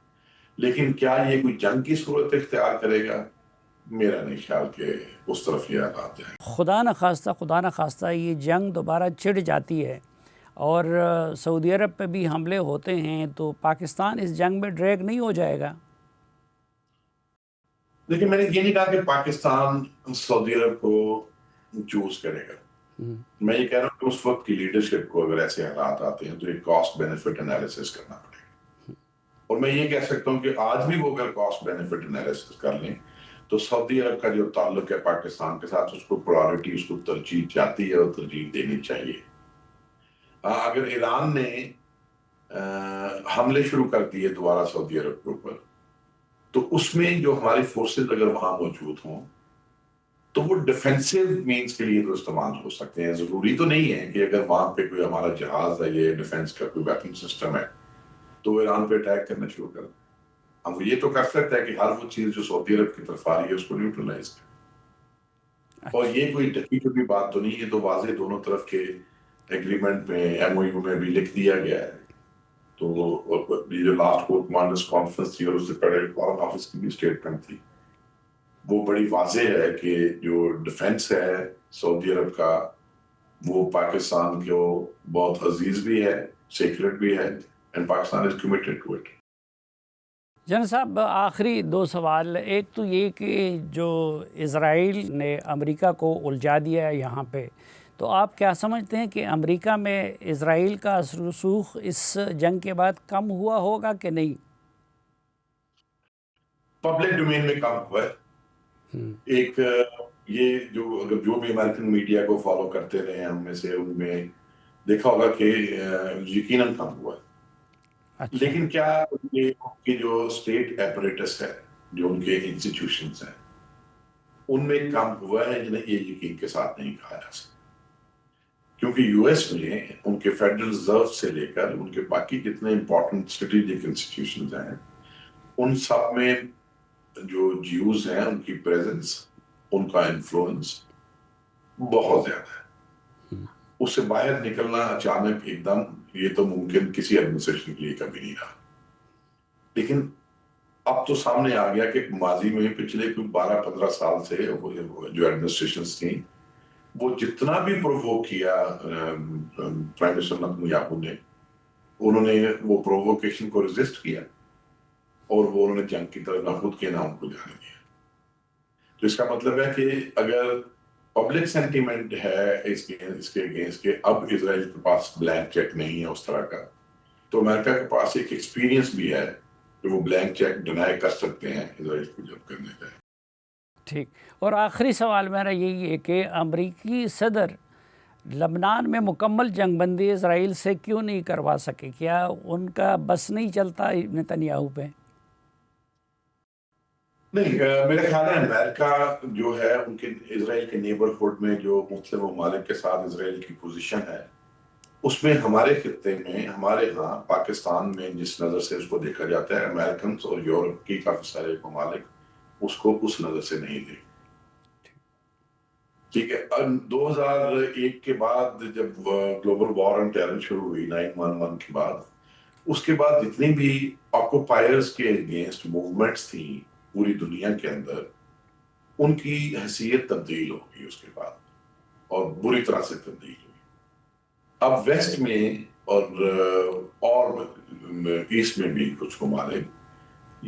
لیکن کیا یہ کوئی جنگ کی صورت اختیار کرے گا؟ میرا نہیں خیال کہ اس طرف یہ حالات جائیں۔ خدا نہ خواستہ یہ جنگ دوبارہ چھڑ جاتی ہے اور سعودی عرب پہ بھی حملے ہوتے ہیں تو پاکستان اس جنگ میں ڈریگ نہیں ہو جائے گا؟ لیکن میں نے یہ نہیں کہا کہ پاکستان سعودی عرب کو چوز کرے گا، میں یہ کہہ رہا ہوں کہ اس وقت کی لیڈرشپ کو اگر ایسے حالات آتے ہیں تو ایک کاسٹ بینیفٹ انالیسس کرنا پڑے گا، اور میں یہ کہہ سکتا ہوں کہ آج بھی وہ اگر کاسٹ بینیفٹ انالیسس کر لیں تو سعودی عرب کا جو تعلق ہے پاکستان کے ساتھ اس کو پرائورٹی، اس کو ترجیح جاتی ہے اور ترجیح دینی چاہیے۔ اگر ایران نے حملے شروع کر دیے دوبارہ سعودی عرب کے اوپر، تو اس میں جو ہماری فورسز اگر وہاں موجود ہوں تو وہ ڈیفینسو مینز کے لیے تو استعمال ہو سکتے ہیں، ضروری تو نہیں ہے کہ اگر وہاں پہ کوئی ہمارا جہاز ہے یا ڈیفینس کا کوئی ویپن سسٹم ہے تو وہ ایران پہ اٹیک کرنا شروع کر دیں۔ ہم یہ تو کر سکتے ہیں کہ ہر وہ چیز جو سعودی عرب کی طرف آ رہی ہے اس کو نیوٹرلائز کریں، اور یہ کوئی ڈھکی چھپی بات تو نہیں، یہ تو واضح دونوں طرف کے ایگریمنٹ میں MOU میں بھی لکھ دیا گیا ہے۔ تو یہ جو لاسٹ کور کمانڈرز کانفرنس تھی اور اس سے پہلے فارن آفس کی بھی اسٹیٹمنٹ تھی، وہ بڑی واضح ہے کہ جو ڈیفنس ہے سعودی عرب کا وہ پاکستان کو بہت عزیز بھی ہے، سیکرٹ بھی ہے، and Pakistan is committed to it. General صاحب آخری دو سوال، ایک تو یہ کہ جو اسرائیل نے امریکہ کو الجھا دیا ہے یہاں پہ، تو آپ کیا سمجھتے ہیں کہ امریکہ میں اسرائیل کا اثر و رسوخ اس جنگ کے بعد کم ہوا ہوگا کہ نہیں؟ پبلک ڈومین میں کم ہوا ہے۔ ایک یہ اگر جو بھی امریکن میڈیا کو فالو کرتے رہے ہیں ہم میں سے، ان میں دیکھا ہوگا کہ یقیناً کم ہوا ہے۔ لیکن کیا یہ ان کی جو اسٹیٹ ایپریٹس ہے، جو ان کے انسٹیٹیوشنز ہیں، ان میں کم ہوا ہے جنہیں یہ یقین کے ساتھ نہیں کہا جا سکتا، کیونکہ یو ایس میں ان کے فیڈرل ریزرو سے لے کر ان کے باقی جتنے امپورٹنٹ اسٹریٹجک انسٹیٹیوشنز ہیں، ان سب میں جو جیوز ہیں ان کی پریزنس، ان کا انفلوئنس بہت زیادہ ہے۔ اس سے باہر نکلنا اچانک ایک دم یہ تو ممکن کسی ایڈمنسٹریشن کے لیے کبھی نہیں رہا، لیکن اب تو سامنے آ گیا کہ ماضی میں پچھلے کوئی 12-15 سال سے جو ایڈمنسٹریشنز تھیں وہ جتنا بھی پرووک کیا پرائم منسٹر نتنیاہو نے، انہوں نے وہ پرووکیشن کو ریزسٹ کیا اور وہ انہوں نے جنگ کی طرف نہ خود کے نہ ان کو جانے دیا۔ تو اس کا مطلب ہے کہ اگر پبلک سینٹیمنٹ ہے اس کے اگینسٹ کہ اب اسرائیل کے پاس بلینک چیک نہیں ہے اس طرح کا، تو امریکہ کے پاس ایک ایکسپیرینس بھی ہے کہ وہ بلینک چیک ڈینائی کر سکتے ہیں اسرائیل کو جب کرنے جائیں۔ ٹھیک، اور آخری سوال میرا یہی ہے کہ امریکی صدر لبنان میں مکمل جنگ بندی اسرائیل سے کیوں نہیں کروا سکے؟ کیا ان کا بس نہیں چلتا نتنیاہو پہ؟ نہیں، میرے خیال ہے امریکہ جو ہے ان کے اسرائیل کے نیبرہڈ میں جو مختلف ممالک کے ساتھ اسرائیل کی پوزیشن ہے، اس میں ہمارے خطے میں، ہمارے ہاں پاکستان میں جس نظر سے اس کو دیکھا جاتا ہے، امریکنز اور یورپ کی کافی سارے ممالک اس کو اس نظر سے نہیں دیکھتے۔ ٹھیک ہے، 2001 کے بعد جب گلوبل وار آن ٹیرر شروع ہوئی 9/11 کے بعد، اس کے بعد جتنی بھی آکوپائرز کے اگینسٹ موومنٹس تھیں پوری دنیا کے اندر، ان کی حیثیت تبدیل ہو گئی اس کے بعد، اور بری طرح سے تبدیل ہوئی۔ اب ویسٹ میں اور ایسٹ میں بھی کچھ ممالک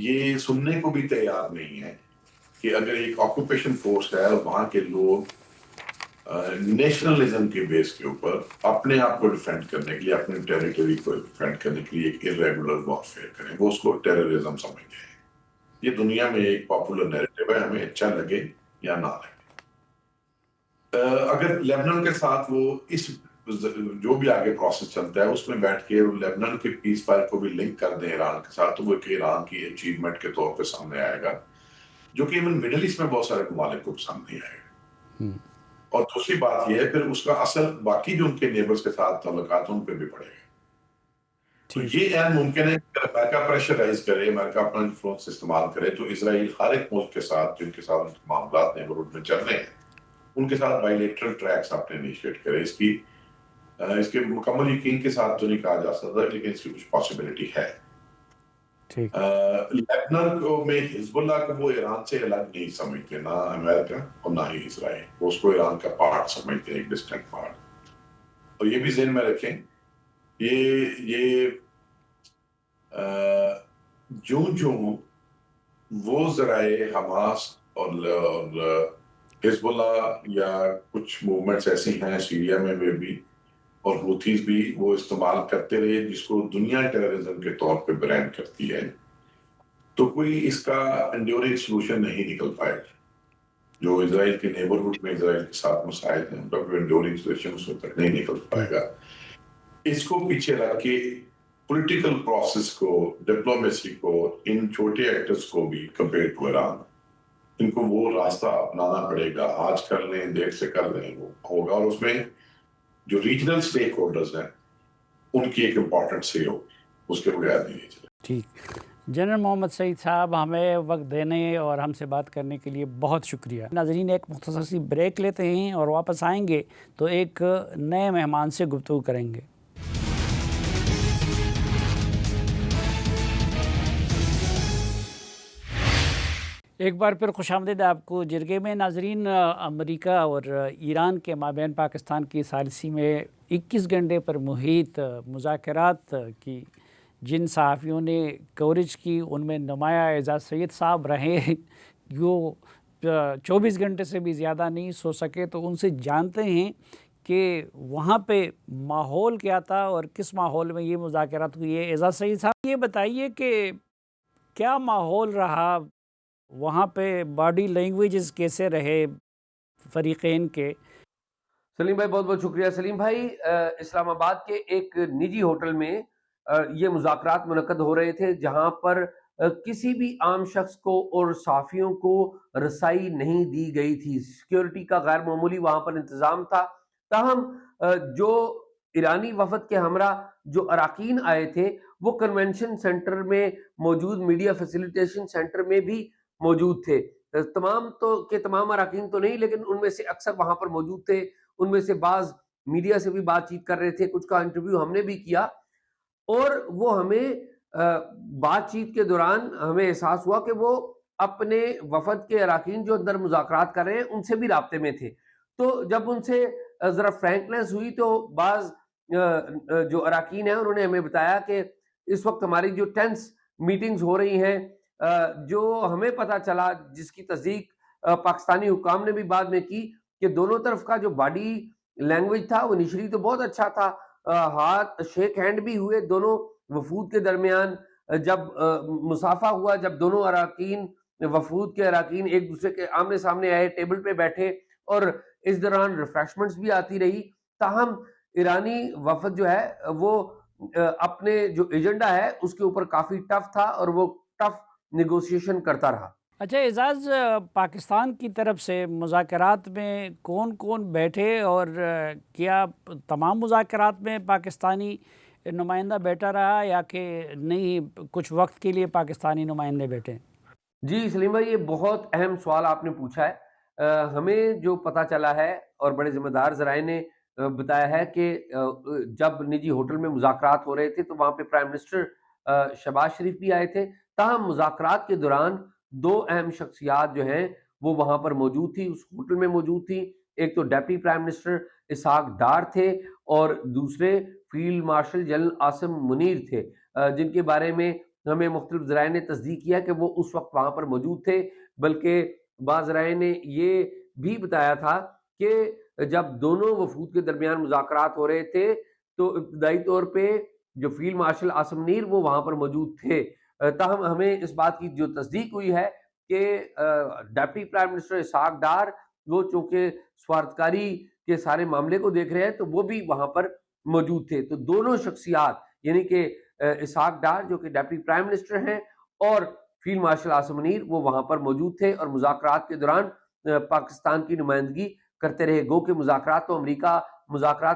یہ سننے کو بھی تیار نہیں ہے کہ اگر ایک آکوپیشن فورس ہے اور وہاں کے لوگ نیشنلزم کے بیس کے اوپر اپنے آپ کو ڈیفینڈ کرنے کے لیے، اپنے ٹیریٹری کو ڈیفینڈ کرنے کے لیے ایک ارریگولر وارفیئر کریں، وہ اس کو ٹیررزم سمجھتے ہیں۔ یہ دنیا میں ایک پاپولر نیریٹو ہے، ہمیں اچھا لگے یا نہ لگے۔ اگر لیبنان کے ساتھ وہ اس جو بھی آگے پروسیس چلتا ہے اس میں بیٹھ کے لیبنان کے پیس فائر کو بھی لنک کر دیں ایران کے ساتھ، تو وہ ایک ایران کی اچیومنٹ کے طور پہ سامنے آئے گا، جو کہ ایون مڈل ایسٹ میں بہت سارے ممالک کو پسند نہیں آئے گا۔ اور دوسری بات یہ ہے پھر اس کا اثر باقی جو ان کے نیبرز کے ساتھ تعلقات ان پہ بھی پڑے گا۔ تو یہ عین ممکن ہے کہ امریکہ پریشرائز کرے، امریکہ اپنا انفلوئنس استعمال کرے، تو اسرائیل ہر ایک ملک کے ساتھ جن کے ساتھ معاملات نیبرہڈ میں چل رہے ہیں، ان کے ساتھ بائیلیٹرل ٹریکس اپنے انیشیٹ کرے۔ اس کے مکمل یقین کے ساتھ تو نہیں کہا جا سکتا، لیکن اس کی کچھ پاسبلٹی ہے۔ لیبنان کو میں حزب اللہ کو وہ ایران سے الگ نہیں سمجھتے، نہ امریکہ اور نہ ہی اسرائیل، وہ اس کو ایران کا پارٹ سمجھتے ہیں، ایک ڈسٹنکٹ پارٹ۔ اور یہ بھی ذہن میں رکھیں، یہ جو وہ ذرائع حماس اور حزب اللہ یا کچھ موومنٹس ایسی ہیں سیریا میں بھی اور ہوتھیز بھی وہ استعمال کرتے رہے، جس کو دنیا ٹیررزم کے طور پہ برانڈ کرتی ہے، تو کوئی اس کا انڈیورنگ سلوشن نہیں نکل پائے گا۔ جو اسرائیل کے نیبرہڈ میں اسرائیل کے ساتھ مسائل ہیں، ان کا کوئی انڈیورنگ سلوشن اس وقت تک نہیں نکل پائے گا۔ اس کو پیچھے رکھ کے پولیٹیکل پروسیس کو، ڈپلومیسی کو، ان چھوٹے ایکٹرز کو بھی کمپیئر ٹو ایران، ان کو وہ راستہ اپنانا پڑے گا۔ آج کر لیں، دیر سے کر لیں، وہ ہوگا، اور اس میں جو ریجنل سٹیک ہولڈرز ہیں ان کی ایک امپورٹنٹ سے ہوگی، اس کے بغیر نہیں چلے۔ ٹھیک، جنرل محمد سعید صاحب، ہمیں وقت دینے اور ہم سے بات کرنے کے لیے بہت شکریہ۔ ناظرین، ایک مختصر سی بریک لیتے ہیں اور واپس آئیں گے تو ایک نئے مہمان سے گفتگو کریں گے۔ ایک بار پھر خوش آمدید آپ کو جرگے میں ناظرین. امریکہ اور ایران کے مابین پاکستان کی ثالثی میں 21 گھنٹے پر محیط مذاکرات کی جن صحافیوں نے کوریج کی ان میں نمایاں اعزاز سید صاحب رہے. جو 24 گھنٹے سے بھی زیادہ نہیں سو سکے، تو ان سے جانتے ہیں کہ وہاں پہ ماحول کیا تھا اور کس ماحول میں یہ مذاکرات ہوئی ہے. اعزاز سید صاحب، یہ بتائیے کہ کیا ماحول رہا وہاں پہ، باڈی لینگویجز کیسے رہے فریقین کے؟ سلیم بھائی بہت بہت شکریہ. سلیم بھائی، اسلام آباد کے ایک نجی ہوٹل میں یہ مذاکرات منعقد ہو رہے تھے، جہاں پر کسی بھی عام شخص کو اور صحافیوں کو رسائی نہیں دی گئی تھی. سیکیورٹی کا غیر معمولی وہاں پر انتظام تھا. تاہم جو ایرانی وفد کے ہمراہ جو اراکین آئے تھے وہ کنونشن سینٹر میں موجود میڈیا فیسیلیٹیشن سینٹر میں بھی موجود تھے. تمام اراکین تو نہیں، لیکن ان میں سے اکثر وہاں پر موجود تھے. ان میں سے بعض میڈیا سے بھی بات چیت کر رہے تھے، کچھ کا انٹرویو ہم نے بھی کیا، اور وہ ہمیں بات چیت کے دوران ہمیں احساس ہوا کہ وہ اپنے وفد کے اراکین جو اندر مذاکرات کر رہے ہیں ان سے بھی رابطے میں تھے. تو جب ان سے ذرا فرینکنس ہوئی تو بعض جو اراکین ہیں انہوں نے ہمیں بتایا کہ اس وقت ہماری جو ٹینس میٹنگز ہو رہی ہیں، جو ہمیں پتہ چلا، جس کی تصدیق پاکستانی حکام نے بھی بعد میں کی، کہ دونوں طرف کا جو باڈی لینگویج تھا وہ انیشلی تو بہت اچھا تھا. ہاتھ شیک ہینڈ بھی ہوئے دونوں وفود کے درمیان. جب مصافحہ ہوا، جب دونوں اراکین، وفود کے اراکین ایک دوسرے کے آمنے سامنے آئے، ٹیبل پہ بیٹھے، اور اس دوران ریفریشمنٹس بھی آتی رہی. تاہم ایرانی وفد جو ہے وہ اپنے جو ایجنڈا ہے اس کے اوپر کافی ٹف تھا اور وہ ٹف نیگوسیشن کرتا رہا. اچھا اعزاز، پاکستان کی طرف سے مذاکرات میں کون کون بیٹھے، اور کیا تمام مذاکرات میں پاکستانی نمائندہ بیٹھا رہا یا کہ نہیں، کچھ وقت کے لیے پاکستانی نمائندے بیٹھے؟ جی سلیم بھائی، یہ بہت اہم سوال آپ نے پوچھا ہے. ہمیں جو پتہ چلا ہے اور بڑے ذمہ دار ذرائع نے بتایا ہے کہ جب نجی ہوٹل میں مذاکرات ہو رہے تھے تو وہاں پہ پرائم منسٹر شہباز شریف بھی آئے تھے. تاہم مذاکرات کے دوران دو اہم شخصیات جو ہیں وہ وہاں پر موجود تھی، اس ہوٹل میں موجود تھی. ایک تو deputy prime minister Ishaq Dar تھے اور دوسرے field marshal general Asim Munir تھے، جن کے بارے میں ہمیں مختلف ذرائع نے تصدیق کیا کہ وہ اس وقت وہاں پر موجود تھے. بلکہ بعض ذرائع نے یہ بھی بتایا تھا کہ جب دونوں وفود کے درمیان مذاکرات ہو رہے تھے تو ابتدائی طور پہ جو فیلڈ مارشل عاصم منیر وہ وہاں پر موجود تھے. تاہم ہمیں اس بات کی جو تصدیق ہوئی ہے کہ deputy prime minister Ishaq Dar, وہ چونکہ سفارتکاری کے سارے معاملے کو دیکھ رہے ہیں، تو وہ بھی وہاں پر موجود تھے. تو دونوں شخصیات، یعنی کہ اسحاق ڈار جو کہ ڈیپٹی پرائم منسٹر ہیں اور فیلڈ مارشل عاصم منیر، وہ وہاں پر موجود تھے اور مذاکرات کے دوران پاکستان کی نمائندگی کرتے رہے. گو کہ مذاکرات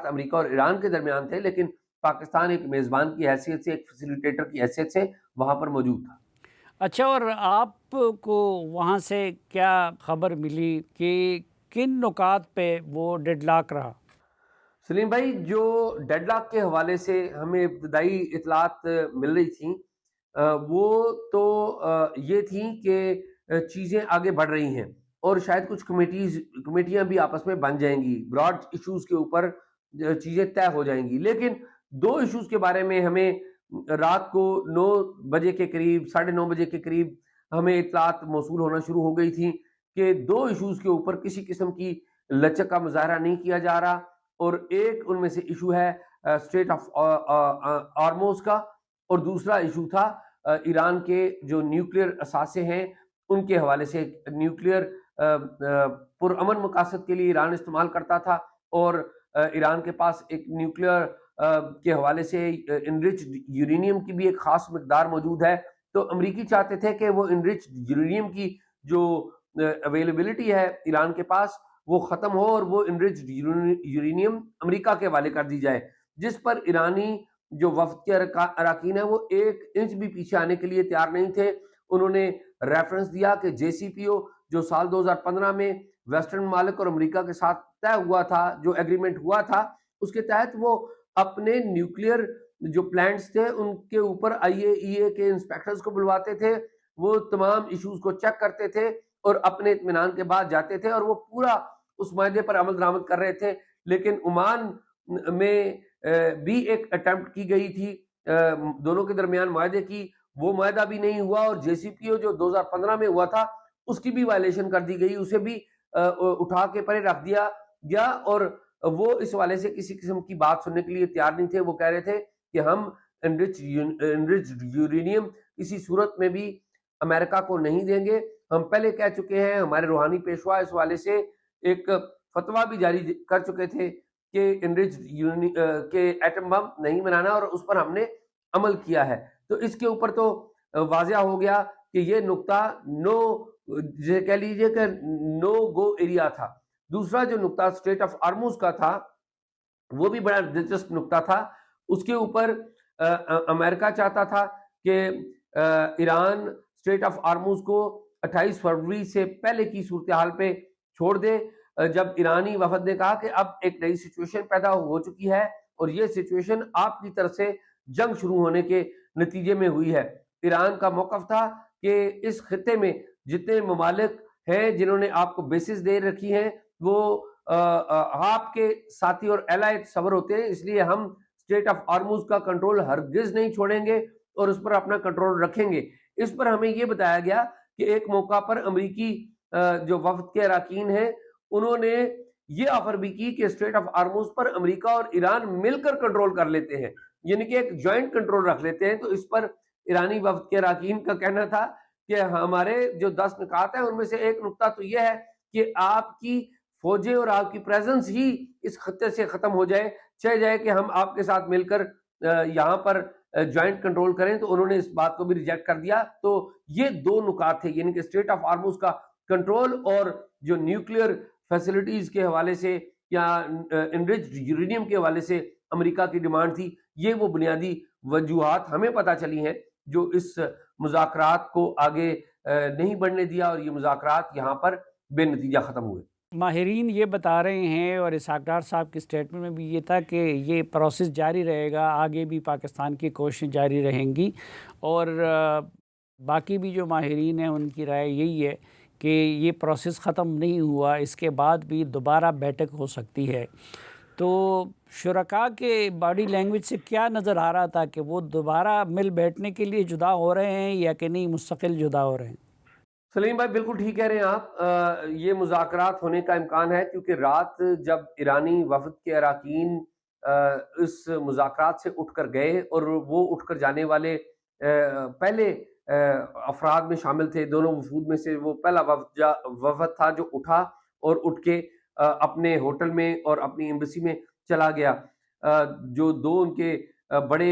امریکہ اور ایران کے درمیان تھے، لیکن پاکستان ایک میزبان کی حیثیت سے، ایک فیسیلیٹیٹر کی حیثیت سے وہاں پر موجود تھا. اچھا، اور آپ کو وہاں سے کیا خبر ملی کہ کن نکات پہ وہ ڈیڈ لاک رہا؟ سلیم بھائی، جو ڈیڈ لاک کے حوالے سے ہمیں ابتدائی اطلاعات مل رہی تھیں وہ تو یہ تھیں کہ چیزیں آگے بڑھ رہی ہیں اور شاید کچھ کمیٹیاں بھی آپس میں بن جائیں گی، براڈ ایشوز کے اوپر چیزیں طے ہو جائیں گی. لیکن دو ایشوز کے بارے میں ہمیں رات کو 9 بجے کے قریب، 9:30 بجے کے قریب ہمیں اطلاعات موصول ہونا شروع ہو گئی تھیں کہ دو ایشوز کے اوپر کسی قسم کی لچک کا مظاہرہ نہیں کیا جا رہا. اور ایک ان میں سے ایشو ہے اسٹریٹ آف ہارموز کا، اور دوسرا ایشو تھا ایران کے جو نیوکلیئر اثاثے ہیں ان کے حوالے سے. نیوکلیئر پرامن مقاصد کے لیے ایران استعمال کرتا تھا، اور ایران کے پاس ایک نیوکلیئر کے حوالے سے انرچڈ یورینیم کی بھی ایک خاص مقدار موجود ہے. تو امریکی چاہتے تھے کہ وہ انرچڈ یورینیم کی جو اویلیبلٹی ہے ایران کے پاس وہ ختم ہو اور وہ انرچڈ یورینیم امریکہ کے حوالے کر دی جائے، جس پر ایرانی جو وفد کے اراکین ہیں وہ 1 انچ بھی پیچھے آنے کے لیے تیار نہیں تھے. انہوں نے ریفرنس دیا کہ JCPO جو سال 2015 میں ویسٹرن ممالک اور امریکہ کے ساتھ طے ہوا تھا، جو ایگریمنٹ ہوا تھا، اس کے تحت وہ اپنے نیوکلیئر جو پلانٹس تھے ان کے اوپر IAEA کے انسپیکٹرز کو بلواتے تھے، وہ تمام ایشوز کو چیک کرتے تھے اور اپنے اطمینان کے بعد جاتے تھے اور وہ پورا اس معاہدے پر عمل درآمد کر رہے تھے. لیکن عمان میں بھی ایک اٹیمپٹ کی گئی تھی دونوں کے درمیان معاہدے کی, وہ معاہدہ بھی نہیں ہوا, اور جے سی پی او جو 2015 میں ہوا تھا اس کی بھی وائلیشن کر دی گئی, اسے بھی اٹھا کے پرے رکھ دیا گیا, اور وہ اس حوالے سے کسی قسم کی بات سننے کے لیے تیار نہیں تھے. وہ کہہ رہے تھے کہ ہم انرچڈ یورینیم کسی صورت میں بھی امریکہ کو نہیں دیں گے. ہم پہلے کہہ چکے ہیں, ہمارے روحانی پیشوا اس حوالے سے ایک فتویٰ بھی جاری کر چکے تھے کہ انرچڈ کے ایٹم بم نہیں بنانا, اور اس پر ہم نے عمل کیا ہے. تو اس کے اوپر تو واضح ہو گیا کہ یہ نقطہ کہہ لیجئے کہ نو گو ایریا تھا. دوسرا جو نقطہ اسٹریٹ آف ہارموز کا تھا وہ بھی بڑا دلچسپ نقطہ تھا. اس کے اوپر امریکہ چاہتا تھا کہ ایران اسٹریٹ آف ہارموز کو 28 فروری سے پہلے کی صورتحال پہ چھوڑ دے, جب ایرانی وفد نے کہا کہ اب ایک نئی سچویشن پیدا ہو چکی ہے اور یہ سچویشن آپ کی طرف سے جنگ شروع ہونے کے نتیجے میں ہوئی ہے. ایران کا موقف تھا کہ اس خطے میں جتنے ممالک ہیں جنہوں نے آپ کو بیسز دے رکھی ہیں وہ آپ کے ساتھی اور ایلائے تصور ہوتے ہیں, اس لیے ہم اسٹریٹ آف ہارموز کا کنٹرول ہرگز نہیں چھوڑیں گے اور اس پر اپنا کنٹرول رکھیں گے. اس پر ہمیں یہ بتایا گیا کہ ایک موقع پر امریکی جو وفد کے اراکین ہیں انہوں نے یہ آفر بھی کی کہ اسٹریٹ آف ہارموز پر امریکہ اور ایران مل کر کنٹرول کر لیتے ہیں, یعنی کہ ایک جوائنٹ کنٹرول رکھ لیتے ہیں. تو اس پر ایرانی وفد کے اراکین کا کہنا تھا کہ ہمارے جو 10 نکات ہیں ان میں سے ایک نقطہ تو یہ ہے کہ آپ کی فوجیں اور آپ کی پریزنس ہی اس خطے سے ختم ہو جائے, چاہے جائے کہ ہم آپ کے ساتھ مل کر یہاں پر جوائنٹ کنٹرول کریں. تو انہوں نے اس بات کو بھی ریجیکٹ کر دیا. تو یہ دو نکات تھے, یعنی کہ اسٹریٹ آف ہارموز کا کنٹرول اور جو نیوکلیئر فیسلٹیز کے حوالے سے یا انرچڈ یورینیم کے حوالے سے امریکہ کی ڈیمانڈ تھی. یہ وہ بنیادی وجوہات ہمیں پتہ چلی ہیں جو اس مذاکرات کو آگے نہیں بڑھنے دیا اور یہ مذاکرات یہاں پر بے نتیجہ ختم ہوئے. ماہرین یہ بتا رہے ہیں اور اسحاق ڈار صاحب کی سٹیٹمنٹ میں بھی یہ تھا کہ یہ پروسیس جاری رہے گا, آگے بھی پاکستان کی کوششیں جاری رہیں گی, اور باقی بھی جو ماہرین ہیں ان کی رائے یہی ہے کہ یہ پروسیس ختم نہیں ہوا, اس کے بعد بھی دوبارہ بیٹھک ہو سکتی ہے. تو شرکاء کے باڈی لینگویج سے کیا نظر آ رہا تھا کہ وہ دوبارہ مل بیٹھنے کے لیے جدا ہو رہے ہیں یا کہ نہیں مستقل جدا ہو رہے ہیں؟ سلیم بھائی بالکل ٹھیک کہہ رہے ہیں آپ, یہ مذاکرات ہونے کا امکان ہے کیونکہ رات جب ایرانی وفد کے اراکین اس مذاکرات سے اٹھ کر گئے اور وہ اٹھ کر جانے والے پہلے افراد میں شامل تھے, دونوں وفود میں سے وہ پہلا وفد تھا جو اٹھا اور اٹھ کے اپنے ہوٹل میں اور اپنی ایمبیسی میں چلا گیا. جو دو ان کے بڑے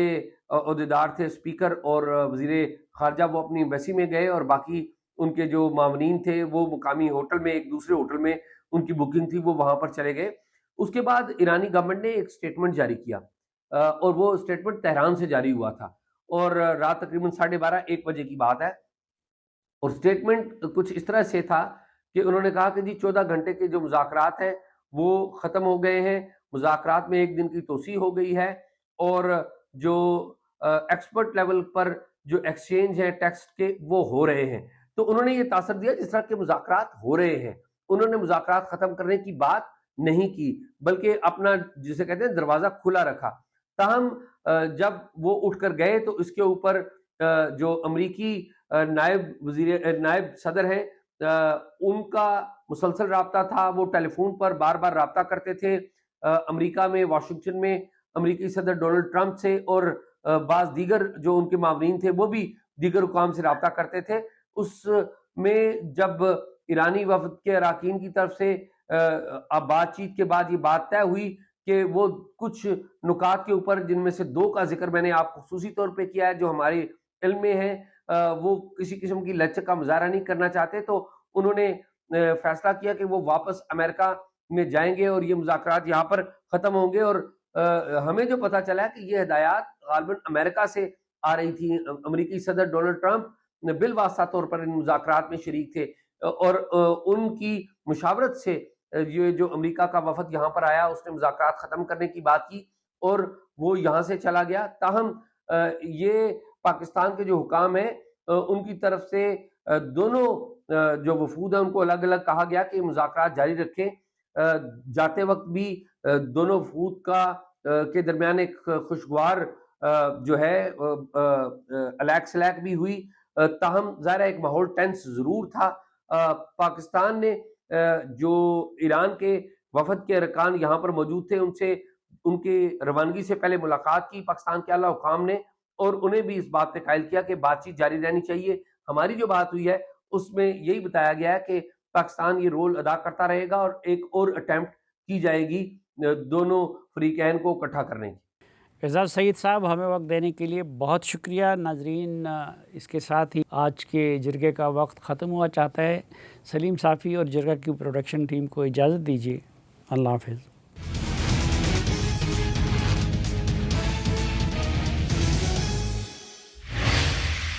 عہدیدار تھے, اسپیکر اور وزیر خارجہ, وہ اپنی ایمبیسی میں گئے اور باقی ان کے جو معاونین تھے وہ مقامی ہوٹل میں, ایک دوسرے ہوٹل میں ان کی بکنگ تھی, وہ وہاں پر چلے گئے. اس کے بعد ایرانی گورنمنٹ نے ایک سٹیٹمنٹ جاری کیا اور وہ سٹیٹمنٹ تہران سے جاری ہوا تھا اور رات تقریباً 12:30-1 بجے کی بات ہے. اور سٹیٹمنٹ کچھ اس طرح سے تھا کہ انہوں نے کہا کہ جی 14 گھنٹے کے جو مذاکرات ہیں وہ ختم ہو گئے ہیں, مذاکرات میں 1 دن کی توسیع ہو گئی ہے, اور جو ایکسپرٹ لیول پر جو ایکسچینج ہے ٹیکسٹ کے وہ ہو رہے ہیں. تو انہوں نے یہ تاثر دیا جس طرح کے مذاکرات ہو رہے ہیں. انہوں نے مذاکرات ختم کرنے کی بات نہیں کی بلکہ اپنا جسے کہتے ہیں دروازہ کھلا رکھا. تاہم جب وہ اٹھ کر گئے تو اس کے اوپر جو امریکی نائب صدر ہیں ان کا مسلسل رابطہ تھا. وہ ٹیلی فون پر بار بار رابطہ کرتے تھے امریکہ میں, واشنگٹن میں امریکی صدر ڈونلڈ ٹرمپ سے, اور بعض دیگر جو ان کے معاونین تھے وہ بھی دیگر حکام سے رابطہ کرتے تھے. اس میں جب ایرانی وفد کے اراکین کی طرف سے بات چیت کے بعد یہ بات طے ہوئی کہ وہ کچھ نکات کے اوپر, جن میں سے 2 کا ذکر میں نے آپ کو خصوصی طور پہ کیا ہے جو ہمارے علم میں ہیں, وہ کسی قسم کی لچک کا مظاہرہ نہیں کرنا چاہتے, تو انہوں نے فیصلہ کیا کہ وہ واپس امریکہ میں جائیں گے اور یہ مذاکرات یہاں پر ختم ہوں گے. اور ہمیں جو پتہ چلا ہے کہ یہ ہدایات غالباً امریکہ سے آ رہی تھی. امریکی صدر ڈونلڈ ٹرمپ بالواسطہ طور پر ان مذاکرات میں شریک تھے اور ان کی مشاورت سے یہ جو امریکہ کا وفد یہاں پر آیا اس نے مذاکرات ختم کرنے کی بات کی اور وہ یہاں سے چلا گیا. تاہم یہ پاکستان کے جو حکام ہیں ان کی طرف سے دونوں جو وفود ہیں ان کو الگ الگ کہا گیا کہ مذاکرات جاری رکھیں. جاتے وقت بھی دونوں وفود کے درمیان ایک خوشگوار جو ہے الیک سلیک بھی ہوئی. تاہم ظاہر ایک ماحول ٹینس ضرور تھا. پاکستان نے جو ایران کے وفد کے ارکان یہاں پر موجود تھے ان سے ان کی روانگی سے پہلے ملاقات کی پاکستان کے اعلیٰ حکام نے, اور انہیں بھی اس بات پہ قائل کیا کہ بات چیت جاری رہنی چاہیے. ہماری جو بات ہوئی ہے اس میں یہی بتایا گیا ہے کہ پاکستان یہ رول ادا کرتا رہے گا اور ایک اور اٹیمپٹ کی جائے گی دونوں فریقین کو اکٹھا کرنے کی. اعزاز سعید صاحب, ہمیں وقت دینے کے لیے بہت شکریہ. ناظرین, اس کے ساتھ ہی آج کے جرگے کا وقت ختم ہوا چاہتا ہے. سلیم صافی اور جرگہ کی پروڈکشن ٹیم کو اجازت دیجیے. اللہ حافظ.